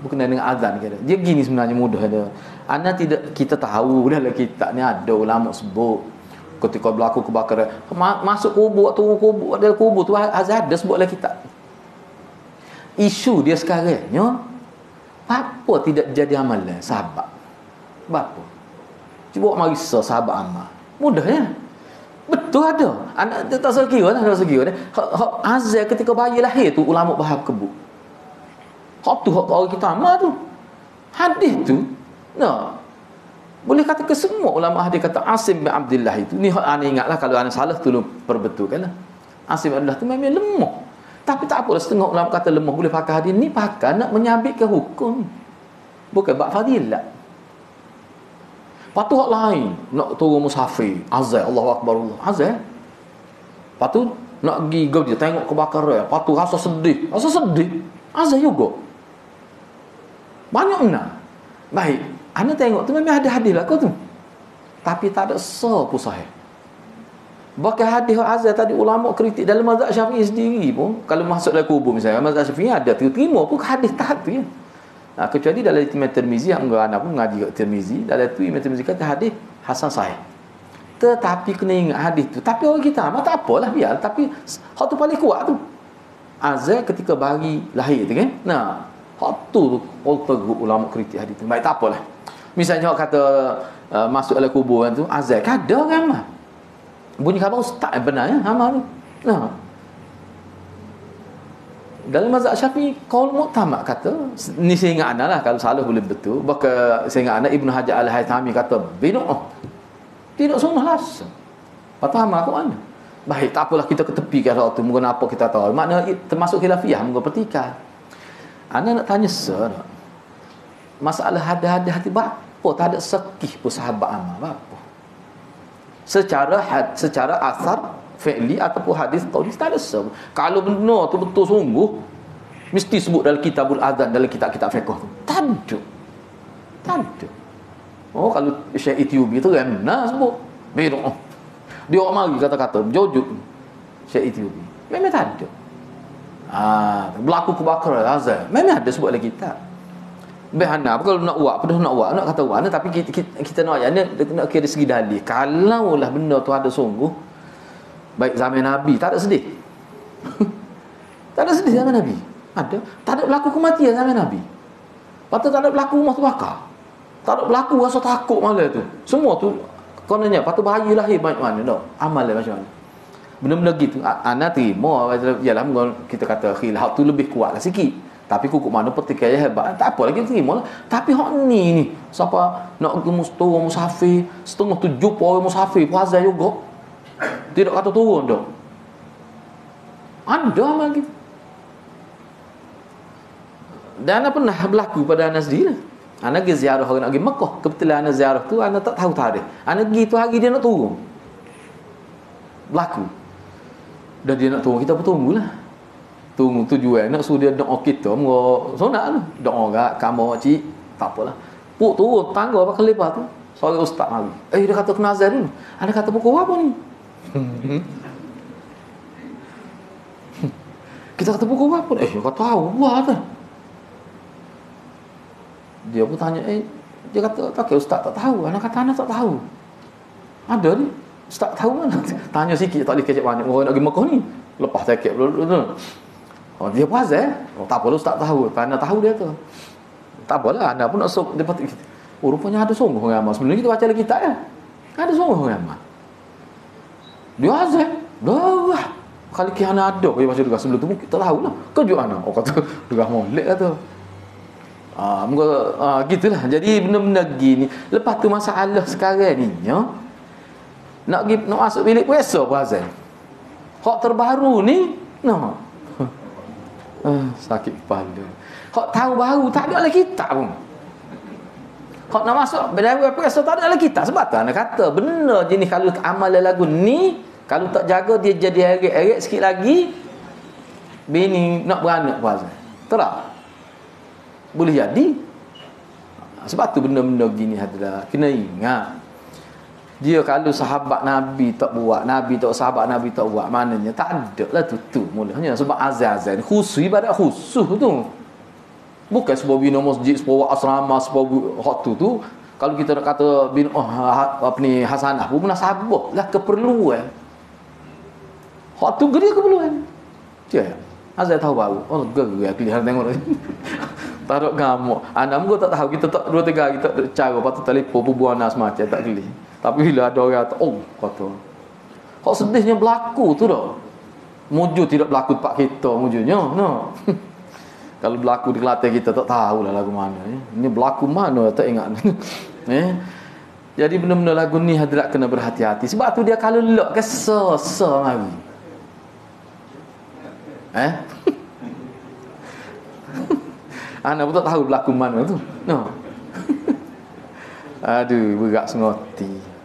berkenaan dengan azan ke tak? Dia gini sebenarnya mudah dia. Ana tidak kita tahu dah lah kita ni ada ulama sebut ketika berlaku kebakaran masuk kubur turun kubur ada kubur tu azan ada sebutlah kita. Isu dia sekarangnya apa tidak jadi amalan sahabat. Apa? Cuba marisa sahabat amal. Mudahnya. Betul ada. Anak tak sekira dah, tak sekira dah. Hak azal ketika bayi lahir tu ulama faham kebut. Hak tu hak orang kita amal tu. Hadis tu, nah. Boleh kata ke semua ulama hadis kata Asim bin Abdullah itu. Ni hak ana ingatlah kalau ana salah tolong perbetulkanlah. Asim bin Abdullah tu memang lemah. Tapi tak apalah setengah ulama kata lemah boleh pakai hadis ni pakai nak menyabitkan hukum. Bukan bab fadilah. Patu hak lain nak turun musafir azan Allahu akbar Allah azan. Patu nak pergi dia tengok kebakaran patu rasa sedih azan juga banyak nak baik ana tengok tu memang ada hadis lah kau tu tapi tak ada pun sahih. Bahkan hadis azan tadi ulama kritik dalam mazhab Syafi'i sendiri pun kalau masuk dalam kubur misalnya mazhab Syafi'i ada terima pun hadis tak tu ya. Nah, kecuali dalam Imam Tirmizi yang anak pun ngaji kat Tirmizi, dalam tu Imam Tirmizi kata hadis hasan sahih. Tetapi kena ingat hadis tu. Tapi orang kita tak apalah biar, tapi hak tu paling kuat tu. Azan ketika bayi lahir tu kan. Nah, hak tu teruk ulama kritik hadis tu. Baik tak apalah. Misalnya hak kata masuk dalam kuburan tu azan kada kan mah. Bunyi khabar ustaz benar ya amal tu. Nah, dalam mazhab Syafi'i qaul mu'tamad kata ni saya ingat ana lah kalau salah boleh betul bahkan saya ingat ana Ibnu Hajar Al-Haythami kata bid'ah tidak sunnah langsung patah amal kat mana baik tak apalah kita ketepikan soal tu mungkin apa kita tahu makna termasuk khilafiyah mungkin pertikaian ana nak tanya sir masalah hadis-hadis apa tak ada sekih pun sahabat amal apa secara asar fi'li ataupun hadis qauli tak ada sebab. Kalau benar tu betul sungguh mesti sebut dalam kitabul azan dalam kitab-kitab fiqh tu. Tak ada. Oh kalau Syekh Ethiopi tu kan benar sebut. Bid'ah. Dia orang mari kata-kata jojuk Syekh Ethiopi. Memang tak ada. Berlaku kebakaran azan. Memang ada sebut dalam kitab. Behana kalau nak buat nak kata buat tapi kita nak nak kira segi dalil. Kalau lah benda tu ada sungguh baik zaman Nabi tak ada sedih. Tak ada sedih zaman Nabi. Ada. Tak ada berlaku kematian zaman Nabi. Patut tak ada berlaku rumah terbakar. Tak ada berlaku rasa takut malam tu. Semua tu kononnya patut bayi lahir macam mana dak. Amal dia macam mana. Benda-benda gitu ana terima ialah kita kata khilaf tu lebih kuatlah sikit. Tapi kukuk mana pertikaian hebat. Tak apa lagi terima lah. Tapi hak ni siapa nak pergi musafir setengah 7 orang musafir puasa juga. Tidak kata turun dah. Ada amal gitu. Dan ana pernah berlaku pada ana sendiri. Ana pergi ziarah orang nak pergi Mekah. Kebetulan ana ziarah tu ana tak tahu tarikh. Ana pergi tu hari dia nak turun. Berlaku. Dan dia nak turun kita pun tunggulah. Tunggu tujuan nak suruh dia doa kita moga sunat tu. Doa gak kamu cik tak apalah. Puk turun tangga pakai lepas tu. Seorang ustaz mari. Dia kata kena azan dulu. Ana kata pukul apa ni? Kita kata pukul apa? Kau tahu buat tak? Dia pun tanya, dia kata tak ustaz tak tahu. Anak kata anak tak tahu. Ada ni? Ustaz tahu mana? Tanya sikit tak boleh kecek banyak. Orang nak pergi Mekah ni. Lepas sakit dia puasa tak apa ustaz tahu. Kerana tahu dia tu. Tak apalah anda pun nak sok dapat rupanya ada sungguh orang amal. Sebelum kita baca lagi kitab ya. Ada sungguh orang amal. Dia azan. Dah. Kali kiana ada dia baca juga sebelum tu kita tahulah. Kejut ana. Kata juga molek kata. Gitulah. Jadi benda-benda gini. Lepas tu masalah sekarang ni ya. Nak masuk bilik puasa pun azan. Hak terbaru ni sakit kepala. Hak tahu baru tak ada lagi kitab pun. Hak nak masuk berdakwah puasa tak ada lagi kitab. Sebab tu anak kata benda jenis kalau amalan lagu ni kalau tak jaga dia jadi heret-heret sikit lagi bini nak beranak puasa. Terang. Boleh jadi. Sebab tu benda-benda gini adalah kena ingat Dia kalau sahabat Nabi tak buat, Nabi tak sahabat Nabi tak buat, maknanya tak ada lah tu mulanya. Sebab azan khusus, ibadat khusus tu. Bukan sebab bina masjid, sebab asrama, sebab hak tu kalau kita nak kata bin apa ni hasanah pun munasabah lah, keperluan. Hak tu dia keperluan. Dia azan tahu baru. Oh gerak kelihatan tengok. Taruh gamuk. Anak muka tak tahu, kita tak 2-3 hari kita cara patut telefon bubuana semacam tak geli. Tapi bila ada orang kata, oh kata. Kok sedihnya berlaku tu dah. Mujur tidak berlaku tempat kita mujurnya. No. Kalau berlaku di Kelantan kita tak tahulah lagu mana. Ini berlaku mana tak ingat. Jadi benda-benda lagu ni hadirat kena berhati-hati. Sebab tu dia kalau lok ke so mari. Anak pun tak tahu berlaku mana tu. No. Aduh, berat sengoti.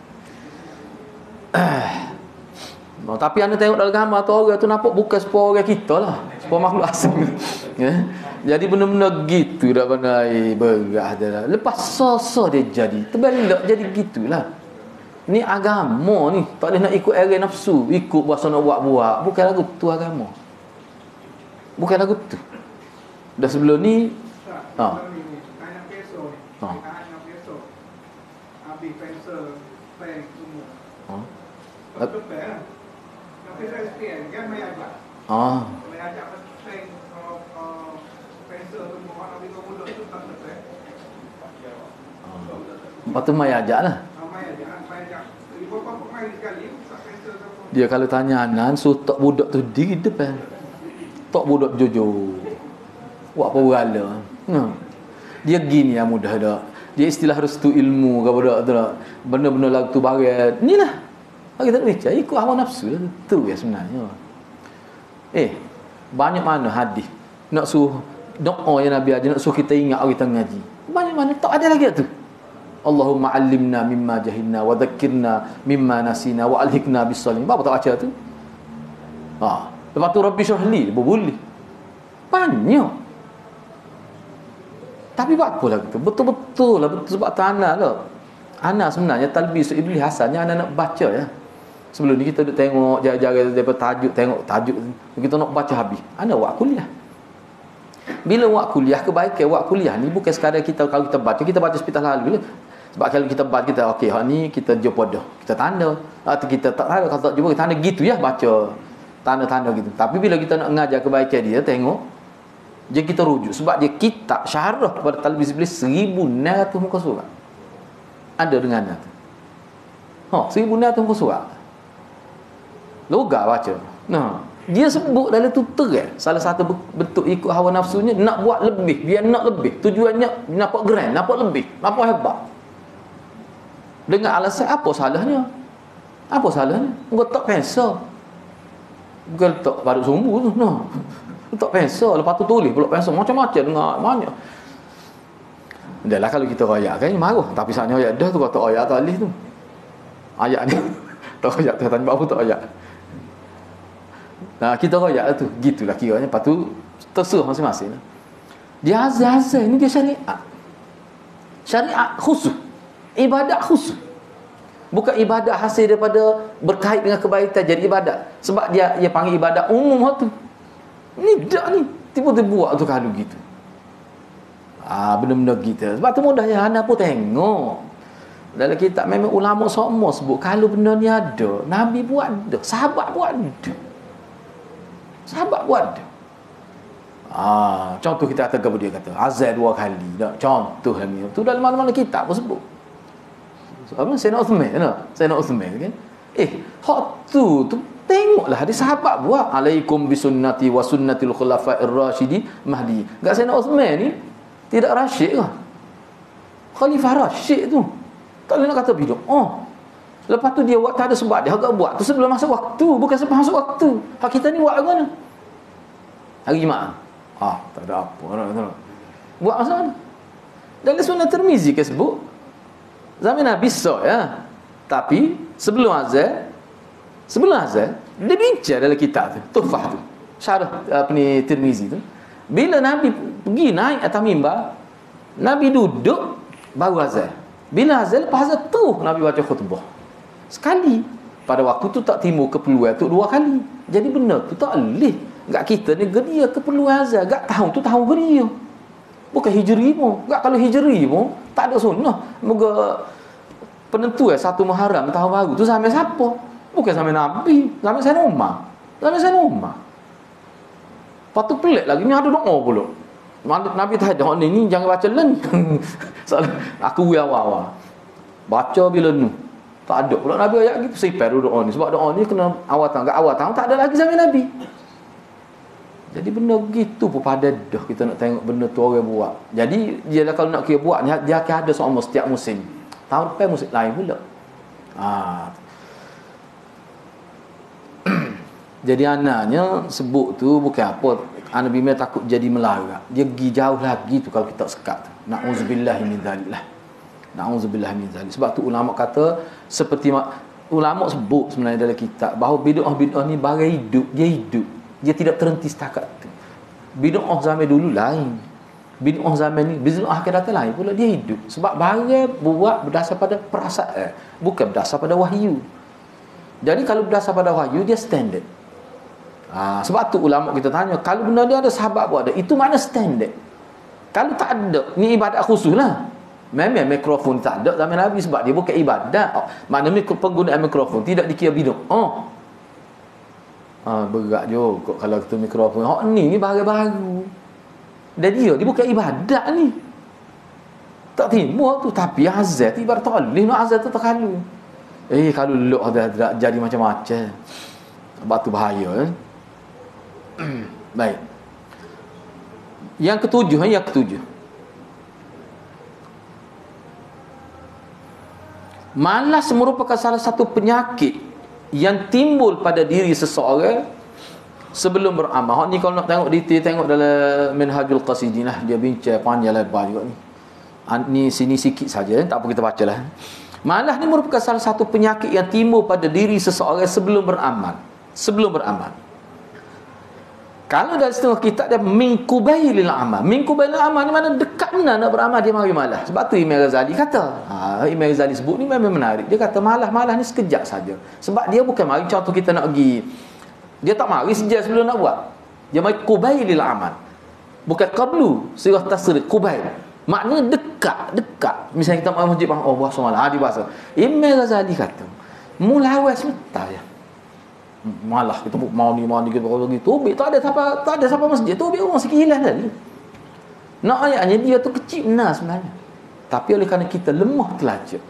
Tapi anda tengok dalam gambar tu orang tu nampak bukan sepuluh orang kita lah, sepuluh makhluk asing. Jadi benda-benda gitu dah pandai berah dah. Lepas so dia jadi terbalik jadi gitulah. Ni agama ni, tak boleh nak ikut arah nafsu, ikut bahasa nak buat-buat. Bukan lagu tu agama. Bukan lagu tu. Dah sebelum ni habis pensel, pen semua. Kan mai ajak. Mai ajak pen pensel semua habis kau mulut tu tak selesai. Lepas tu mai ajak lah. Mai ajak. Berapa kali sekali pensel semua. Dia kalau tanya anan, tok budak tu di depan. Tok budak jujur. Buat apa berala. Dia gini yang mudah dah. Dia istilah restu ilmu ke budak tu dah. Benda-benda lagu tu barat. Inilah. Bagi tak baca, ikut hawa nafsu lah. Tu ya sebenarnya. Banyak mana hadis nak suruh doa yang Nabi ajar, nak suruh kita ingat kita ngaji. Banyak mana tak ada lagi tu. Allahumma allimna mimma jahilna wa dhakkirna mimma nasina wa alhiqna bis salihin. Apa tak baca tu? Lepas tu Rabbi syrahli, boleh. Banyak. Tapi buat apa lah gitu? Betul-betul lah, betul sebab tanah lah. Anak sebenarnya talbis iblis asalnya anak nak baca ya. Sebelum ni kita duk tengok jaga-jaga daripada tajuk, tengok tajuk kita nak baca habis. Anak buat kuliah. Bila buat kuliah, kebaikan buat kuliah ni bukan sekadar kita kalau kita baca sepitas lalu lah. Sebab kalau kita baca kita okey hak ni kita jumpa dah. Kita tanda. Atau kita tak tahu kalau tak jumpa kita tanda gitu ya baca. Tanda-tanda gitu. Tapi bila kita nak mengajar kebaikan dia tengok je kita rujuk sebab dia kitab syarah kepada talbis iblis 1600 muka surat. Ada dengannya tu. 1600 muka surat. Logak baca. Dia sebut dalam tu terang. Salah satu bentuk ikut hawa nafsunya nak buat lebih, biar nak lebih. Tujuannya nampak grand, nampak lebih, nampak hebat. Dengan alasan apa salahnya? Apa salahnya? Engkau tak pensel. Bukan letak badut sumbu tu. Letak pensel, lepas tu tulis pula pensel macam-macam dengan banyak. Dah lah kalau kita royak kan marah. Tapi saatnya royak dah tu kata royak tak alih tu. Ayat ni tak royak tu tanya apa tak royak. Nah, kita royak lah tu. Gitulah kiranya. Lepas tu terserah masing-masing. Dia azaz-azaz ni dia syariat. Syariat khusus. Ibadat khusus. Bukan ibadat hasil daripada berkait dengan kebaikan jadi ibadat. Sebab dia panggil ibadat umum tu. Ni dak ni. Tiba-tiba buat tu kalau gitu. Benda-benda gitu. Sebab tu mudahnya anda pun tengok. Dalam kitab memang ulama semua sebut kalau benda ni ada, Nabi buat ada, sahabat buat ada. Sahabat buat ada. Contoh kita kata kepada dia kata azan 2 kali. Contoh ni. Tu dalam mana-mana kitab pun sebut. Apa Sayyidina Uthman Sayyidina Uthman kan. Hak tu tengoklah hadis sahabat buat alaikum bisunnati wa sunnatil khulafa'ir rasyidin mahdi. Enggak Sayyidina Uthman ni tidak rasyid ke? Khalifah rasyid tu. Tak boleh nak kata bid'ah. Lepas tu dia buat tak ada sebab dia agak buat tu sebelum masuk waktu, bukan sebab masuk waktu. Hak kita ni buat lagu mana? Hari Jumaat. Tak ada apa. Buat masa mana? Dalam Sunan Tirmizi ke sebut zaman Nabi ya. Tapi sebelum azan dia bincang dalam kitab tu, Tuhfah tu. Syarah Tirmizi tu. Bila Nabi pergi naik atas mimbar, Nabi duduk baru azan. Bila azan lepas azan tu Nabi baca khutbah. sekali. Pada waktu tu tak timbul keperluan tu 2 kali. Jadi benda tu tak boleh. Gak kita ni geria keperluan azal. Gak tahun tu tahun geria. Bukan hijri pun. Gak kalau hijri pun tak ada sunnah. Moga penentu satu Muharram tahun baru tu sampai siapa? Bukan sampai Nabi, sampai Sayyidina Umar. Sampai Sayyidina Umar. Lepas tu pelik lagi ni ada doa pula. Nabi tak ada ni jangan baca len. Aku awal-awal. Baca bila nu. Tak ada pula Nabi ayat gitu. Sipar doa ni. Sebab doa ni kena awal tahun. Kat awal tahun tak ada lagi zaman Nabi. Jadi benda begitu pun pada dah kita nak tengok benda tu orang buat. Jadi dia kalau nak kira buat dia akan ada seumur setiap musim. Tahun depan musim lain pula. Jadi anaknya sebut tu bukan apa. Anak bimel takut jadi melarat. Dia pergi jauh lagi tu kalau kita sekat tu. Na'udzubillahi min dzalik lah. Na'udzubillahi min dzalik. Sebab tu ulama kata seperti ulama sebut sebenarnya dalam kitab bahawa bid'ah ni barang hidup, dia hidup. Dia tidak terhenti setakat tu. Bid'ah zaman dulu lain. Bid'ah zaman ni, bid'ah akan datang lain pula, dia hidup. Sebab barang buat berdasar pada perasaan, bukan berdasar pada wahyu. Jadi kalau berdasar pada wahyu, dia standard. Sebab tu ulama kita tanya, kalau benda dia ada sahabat buat ada, itu mana standard. Kalau tak ada, ni ibadat khusus lah. Memang mikrofon tak ada zaman Nabi sebab dia bukan ibadat. Maknanya penggunaan mikrofon tidak dikira bid'ah. Berat juga kalau kita mikrofon. Ni baru-baru. Dan dia bukan ibadat ni. Tak timbul tu. Tapi azal tu ibarat talih. Azal tu terkalu. Kalau luk ada jadi macam-macam. Sebab tu bahaya. Baik. Yang ketujuh. Malas merupakan salah satu penyakit yang timbul pada diri seseorang sebelum beramal. Ni kalau nak tengok detail, tengok dalam Minhajul Qasidin lah. Dia bincang panjang lebar juga ni. Ni sini sikit saja, tak apa kita bacalah. Malas ni merupakan salah satu penyakit yang timbul pada diri seseorang sebelum beramal. Kalau dari setengah kitab dia min kubailil amal. Min kubailil amal ni mana dekat mana nak beramal dia mari malas. Sebab tu Imam Ghazali kata. Imam Ghazali sebut ni memang menarik. Dia kata malas ni sekejap saja. Sebab dia bukan mari contoh kita nak pergi. Dia tak mari sejak sebelum nak buat. Dia mari kubailil amal. Bukan qablu, sirah tasrid kubail. Maknanya dekat. Misalnya kita masuk masjid bahasa malas, dia bahasa. Imam Ghazali kata, mulai awal sebentar je. Malah kita mau ni kita pergi tubik tak ada siapa masjid tubik orang sekilas tadi. Nak ayatnya dia tu kecil benar sebenarnya. Tapi oleh kerana kita lemah telajak.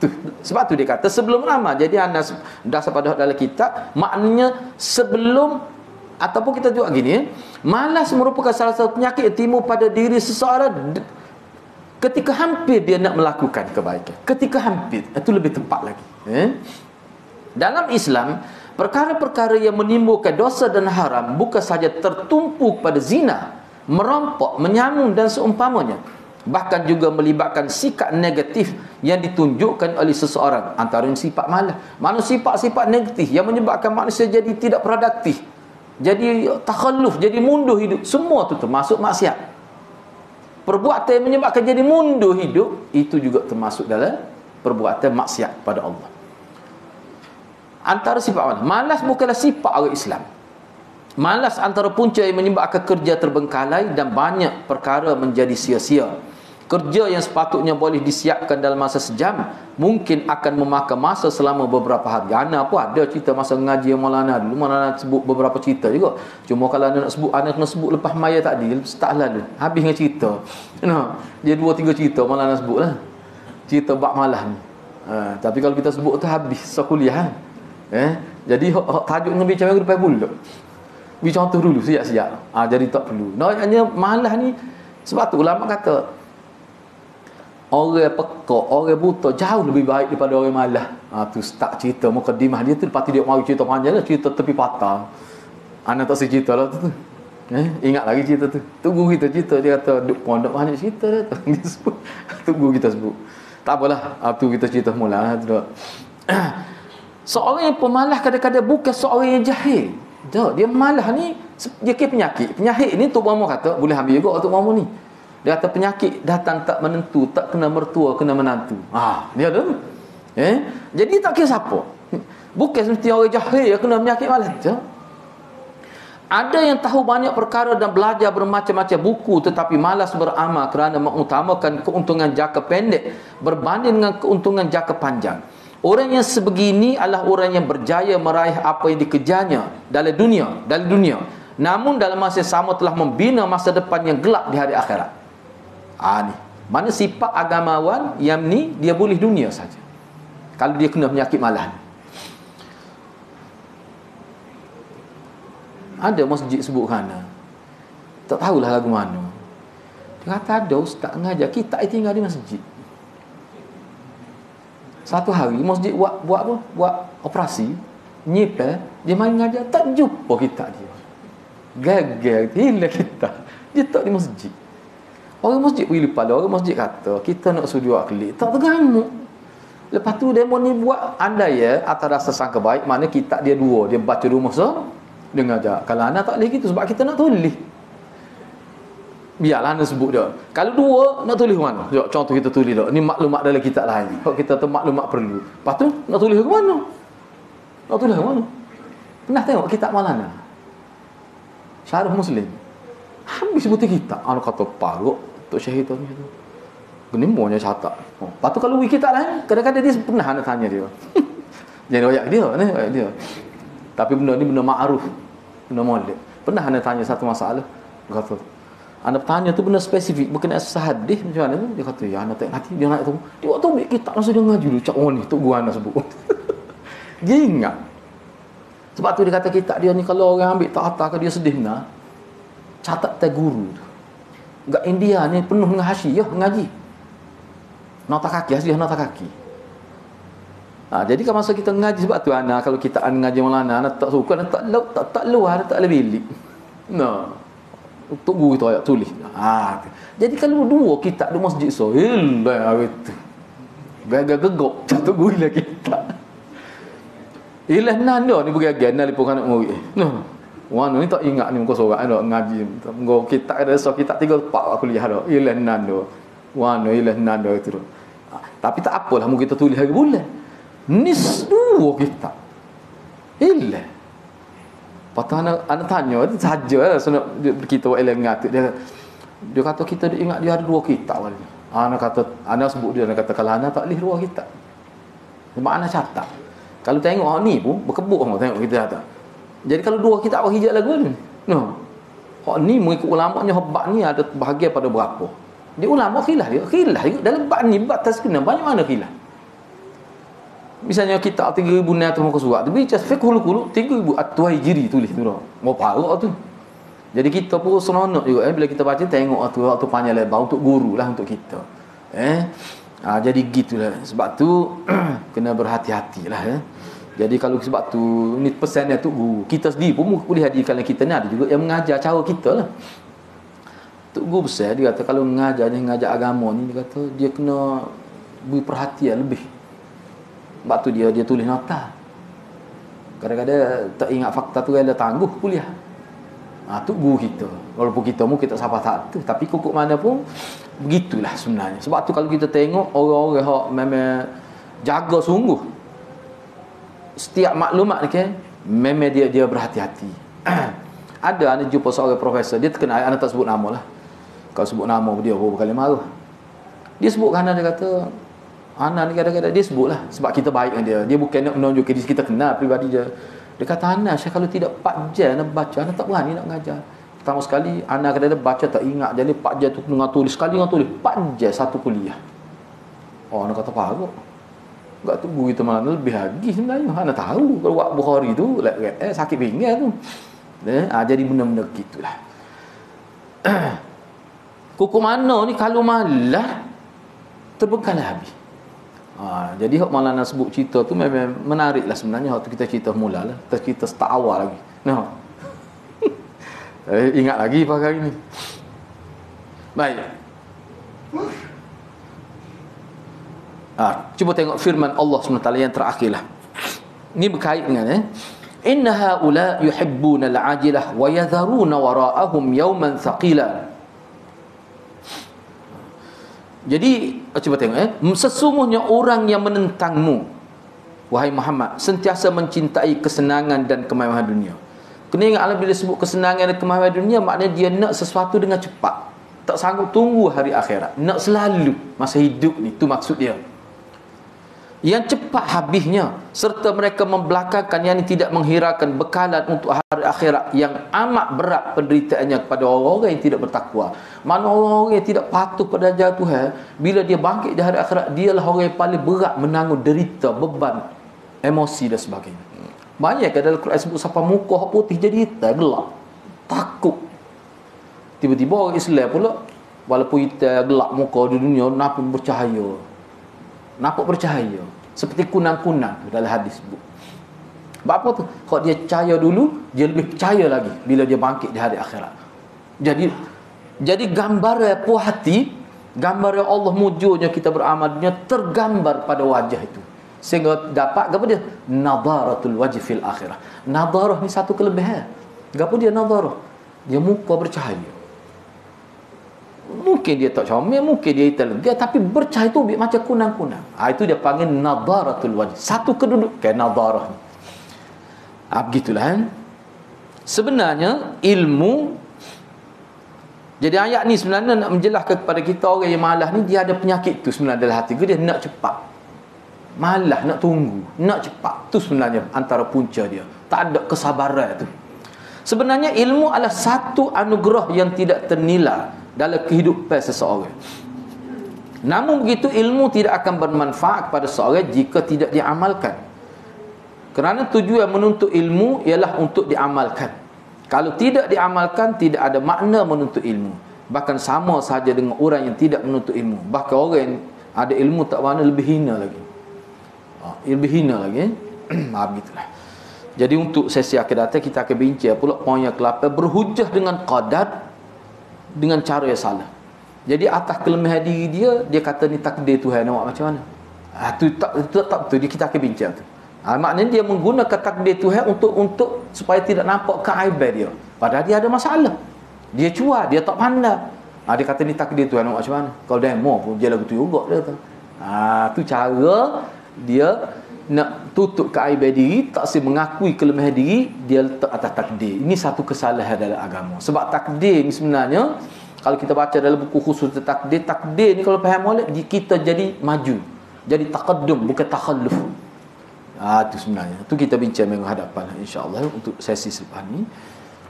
Tu sebab tu dia kata sebelum beramal. Jadi Anas dasar pada dalam kitab maknanya sebelum ataupun kita juga gini malas merupakan salah satu penyakit yang timbul pada diri seseorang ketika hampir dia nak melakukan kebaikan. Ketika hampir itu lebih tepat lagi. Dalam Islam, perkara-perkara yang menimbulkan dosa dan haram bukan saja tertumpu pada zina, merampok, menyamun dan seumpamanya, bahkan juga melibatkan sikap negatif yang ditunjukkan oleh seseorang. Antara sifat malas, mana sifat-sifat negatif yang menyebabkan manusia jadi tidak produktif, jadi takhalluf, jadi mundur hidup. Semua itu termasuk maksiat. Perbuatan yang menyebabkan jadi mundur hidup, itu juga termasuk dalam perbuatan maksiat pada Allah. Antara sifat malas bukanlah sifat orang Islam. Malas antara punca yang menyebabkan kerja terbengkalai dan banyak perkara menjadi sia-sia. Kerja yang sepatutnya boleh disiapkan dalam masa sejam mungkin akan memakan masa selama beberapa hari. Ana pun ada cerita masa mengaji Maulana dulu. Maulana sebut beberapa cerita juga. Cuma kalau anda nak sebut, anda kena sebut lepas maya tadi, start lalu. Habis dengan cerita. Dia 2-3 cerita Maulana sebut lah. Cerita bab malas ni. Tapi kalau kita sebut tu habis sekuliah. Jadi tajuknya bicara depan pula. Bicara contoh dulu siap-siap. Jadi tak perlu. Hanya malas ni sebab tu ulama kata orang pekak, orang buta jauh lebih baik daripada orang malas. Tu start cerita mukadimah dia tu, lepas tu dia mari cerita panjang lah, cerita tepi patah. Anak tak cerita lah tu. Ingat lagi cerita tu. Tunggu kita cerita, dia kata duk pondok banyak cerita dah tu. Dia sebut. Tunggu kita sebut. Tak apalah, tu kita cerita mula tu. Seorang yang pemalas kadang-kadang bukan seorang yang jahil. Dia malas ni dia kira penyakit. Penyakit ni Tok Muhammad kata boleh ambil juga Tok Muhammad ni. Dia kata penyakit datang tak menentu, tak kena mertua, kena menantu. Dia ada tu. Jadi tak kira siapa. Bukan mesti orang jahil yang kena penyakit malas je. Ada yang tahu banyak perkara dan belajar bermacam-macam buku tetapi malas beramal kerana mengutamakan keuntungan jangka pendek berbanding dengan keuntungan jangka panjang. Orang yang sebegini adalah orang yang berjaya meraih apa yang dikejarnya dalam dunia. Namun dalam masa yang sama telah membina masa depan yang gelap di hari akhirat. Ni. Mana sifat agamawan yang ni dia boleh dunia saja. Kalau dia kena penyakit malas. Ada masjid sebut kerana tak tahulah lagu mana. Dia kata ada ustaz ngajar kita tinggal di masjid. Satu hari masjid buat apa? Buat operasi, nyipel, dia main ngajar tak jumpa kita dia. Gagal hilang kita. Dia tak di masjid. Orang masjid pilih pada orang masjid kata kita nak sudi buat klik, tak tergamuk. Lepas tu demo ni buat andai atas rasa sangka baik, mana kita dia dua, dia baca rumah dia ngajar. Kalau anak tak boleh gitu sebab kita nak tulis. Biarlah anak sebut dia. Kalau dua nak tulis mana? Contoh kita tulis dah. Ni maklumat dalam kitab lain. Kalau kita tu maklumat perlu. Lepas tu nak tulis ke mana? Nak tulis ke mana? Pernah tengok kitab Maulana? Syarah Muslim. Habis sebutin kitab. Anak kata paruk Tok Syahid tu ni tu. Genimonya catat. Lepas tu kalau kitab lain, kadang-kadang dia pernah anak tanya dia. Jadi royak dia. Tapi benda ni benda ma'ruf, benda molek. Pernah anda tanya satu masalah, dia kata, anda tanya tu benda spesifik, berkenaan hadis macam mana tu? Dia kata, ya anda tak hati, dia nak tahu. Dia waktu ambil kitab langsung dia ngaji dulu, cak ni, tok gua anda sebut. Dia ingat. Sebab tu dia kata kitab dia ni, kalau orang ambil tak atas, dia sedih benar. Catat tag guru tu. Kat India ni penuh dengan hasyiah ngaji. Nota kaki, hasyiah nota kaki. Jadi kalau masa kita ngaji sebab tu anak kalau kita ngaji Maulana anak tak suka anak tak luar tak lebih bilik. Untuk guru tu ayat tulis. Jadi kalau dua kita di masjid ilah itu. Gagak-gegok satu guru lah kita. Ilah nanda ni bergagan nak lipuh anak murid. Wan ni tak ingat ni muka sorak ada ngaji. Nggo kita ada kita 3 4 kuliah dah. Ilah nanda. Wan ilah nanda itu. Tapi tak apalah mu kita tulis hari bulan. Nis dua kita. Ilah. Patut anak tanya tu saja senang kita buat elang ngatik dia kata kita ingat dia ada 2 kitab wali. Anak kata anak sebut dia kata kalau anak tak boleh 2 kitab. Makna catat. Kalau tengok ni pun berkebuk tengok kita kata. Jadi kalau 2 kitab hijab lagu ni. Hak ni mengikut ulamanya bab ni ada bahagian pada berapa. Dia ulama khilaf juga dalam bab ni bab tazkiyah banyak mana khilaf. Misalnya kitab 3,000 ni atas muka surat tu bicara fiqhul qulub 3,000 at-Tuwaijiri tulis tu dah. Mau parok tu. Jadi kita pun seronok juga bila kita baca tengok waktu panjang lebar untuk guru lah untuk kita. Jadi gitulah. Sebab tu kena berhati-hatilah Jadi kalau sebab tu ni pesannya tu guru. Kita sendiri pun boleh hadirkan kita ni ada juga yang mengajar cara kita lah. Tok guru besar dia kata kalau mengajar agama ni dia kata dia kena beri perhatian lebih. Sebab tu dia tulis nota. Kadang-kadang tak ingat fakta tu dia tangguh kuliah. Tu guru kita. Walaupun kita mungkin tak siapa tak tu, tapi kukuk mana pun begitulah sebenarnya. Sebab tu kalau kita tengok orang-orang hak memang jaga sungguh setiap maklumat ni kan, memang dia berhati-hati. Ada ana jumpa seorang profesor, dia terkenal, ana tak sebut nama lah. Kalau sebut nama dia berapa kali marah. Dia sebut kerana dia kata Anak ni kadang-kadang dia sebutlah sebab kita baik dengan dia. Dia bukan nak menunjukkan diri kita kenal pribadi dia. Dia kata anak saya kalau tidak 4 jam nak baca, anak tak berani nak mengajar. Pertama sekali anak kadang-kadang baca tak ingat, jadi 4 jam tu dengar tulis sekali dengar tulis 4 jam satu kuliah. Anak kata paruk. Enggak tunggu kita mana lebih lagi sebenarnya. Anak tahu kalau buat Bukhari tu sakit pinggang tu. Jadi benda-benda gitulah. Kuku mana ni kalau malah terbengkalai habis. Jadi hak Maulana sebut cerita tu memang menariklah sebenarnya. Waktu kita cerita mulalah, kita start awal lagi. Ingat lagi pada hari ni. Baik. Cuba tengok firman Allah SWT yang terakhirlah. Ini berkait dengan inna haula yuhibbuna al-ajilah wa yadharuna wara'ahum yawman thaqila. Jadi cuba tengok sesungguhnya orang yang menentangmu wahai Muhammad sentiasa mencintai kesenangan dan kemewahan dunia. Kena ingat Allah bila sebut kesenangan dan kemewahan dunia, maknanya dia nak sesuatu dengan cepat, tak sanggup tunggu hari akhirat, nak selalu masa hidup ni, tu maksud dia. Yang cepat habisnya, serta mereka membelakangkan yang tidak menghirakan bekalan untuk hari akhirat yang amat berat penderitaannya kepada orang-orang yang tidak bertakwa. Mana orang-orang yang tidak patuh pada ajaran Tuhan, bila dia bangkit di hari akhirat, dialah orang yang paling berat menanggung derita, beban, emosi dan sebagainya. Banyak kan dalam Quran sebut sampai muka putih jadi hitam, gelap, takut. Tiba-tiba orang Islam pula, walaupun hitam, gelap muka di dunia, nampak bercahaya. Nampak bercahaya seperti kunang-kunang dalam hadis sebut. Sebab apa tu? Kalau dia percaya dulu, dia lebih percaya lagi bila dia bangkit di hari akhirat. Jadi gambaran puas hati, gambaran Allah mujurnya kita beramal dunia tergambar pada wajah itu. Sehingga dapat apa dia? Nadaratul wajh fil akhirah. Nadarah ni satu kelebihan. Apa dia nadarah? Dia muka bercahaya. Mungkin dia tak comel, mungkin dia hitam lega, tapi bercahaya tu macam kunang-kunang. Itu dia panggil nadaratul wajh. Satu kedudukan nadarah ni. Begitulah kan. Sebenarnya ilmu, jadi ayat ni sebenarnya nak menjelaskan kepada kita orang yang malas ni, dia ada penyakit tu sebenarnya dalam hati dia, nak cepat. Malas nak tunggu, nak cepat. Tu sebenarnya antara punca dia. Tak ada kesabaran tu. Sebenarnya ilmu adalah satu anugerah yang tidak ternilai dalam kehidupan seseorang. Namun begitu, ilmu tidak akan bermanfaat kepada seseorang jika tidak diamalkan. Kerana tujuan menuntut ilmu ialah untuk diamalkan. Kalau tidak diamalkan, tidak ada makna menuntut ilmu. Bahkan sama sahaja dengan orang yang tidak menuntut ilmu. Bahkan orang yang ada ilmu tak makna, lebih hina lagi. Lebih hina lagi. Begitulah. Jadi untuk sesi akan datang kita akan bincang pula poin yang ke-8, berhujah dengan qadar dengan cara yang salah. Jadi atas kelemahan diri dia kata ni takdir Tuhan, awak macam mana? Tu tak betul, kita akan bincang tu. Maknanya dia menggunakan takdir Tuhan untuk supaya tidak nampak keaiban dia. Padahal dia ada masalah. Dia cuar, dia tak pandai. Dia kata ni takdir Tuhan, awak macam mana? Kalau demo pun dia lagu tu juga dia kata. Tu cara dia nak tutup keaiban diri, tak sempat mengakui kelemahan diri, dia letak atas takdir. Ini satu kesalahan dalam agama. Sebab takdir ni sebenarnya, kalau kita baca dalam buku khusus tentang takdir ni kalau faham molek, kita jadi maju, jadi taqaddum, bukan takhalluf. Itu sebenarnya. Itu kita bincang minggu hadapan insya-Allah untuk sesi selepas ni.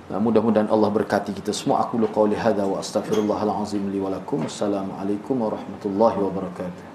Mudah-mudahan Allah berkati kita semua. Aku qauli hadza wa astaghfirullahal azim li wa lakum. Assalamualaikum warahmatullahi wabarakatuh.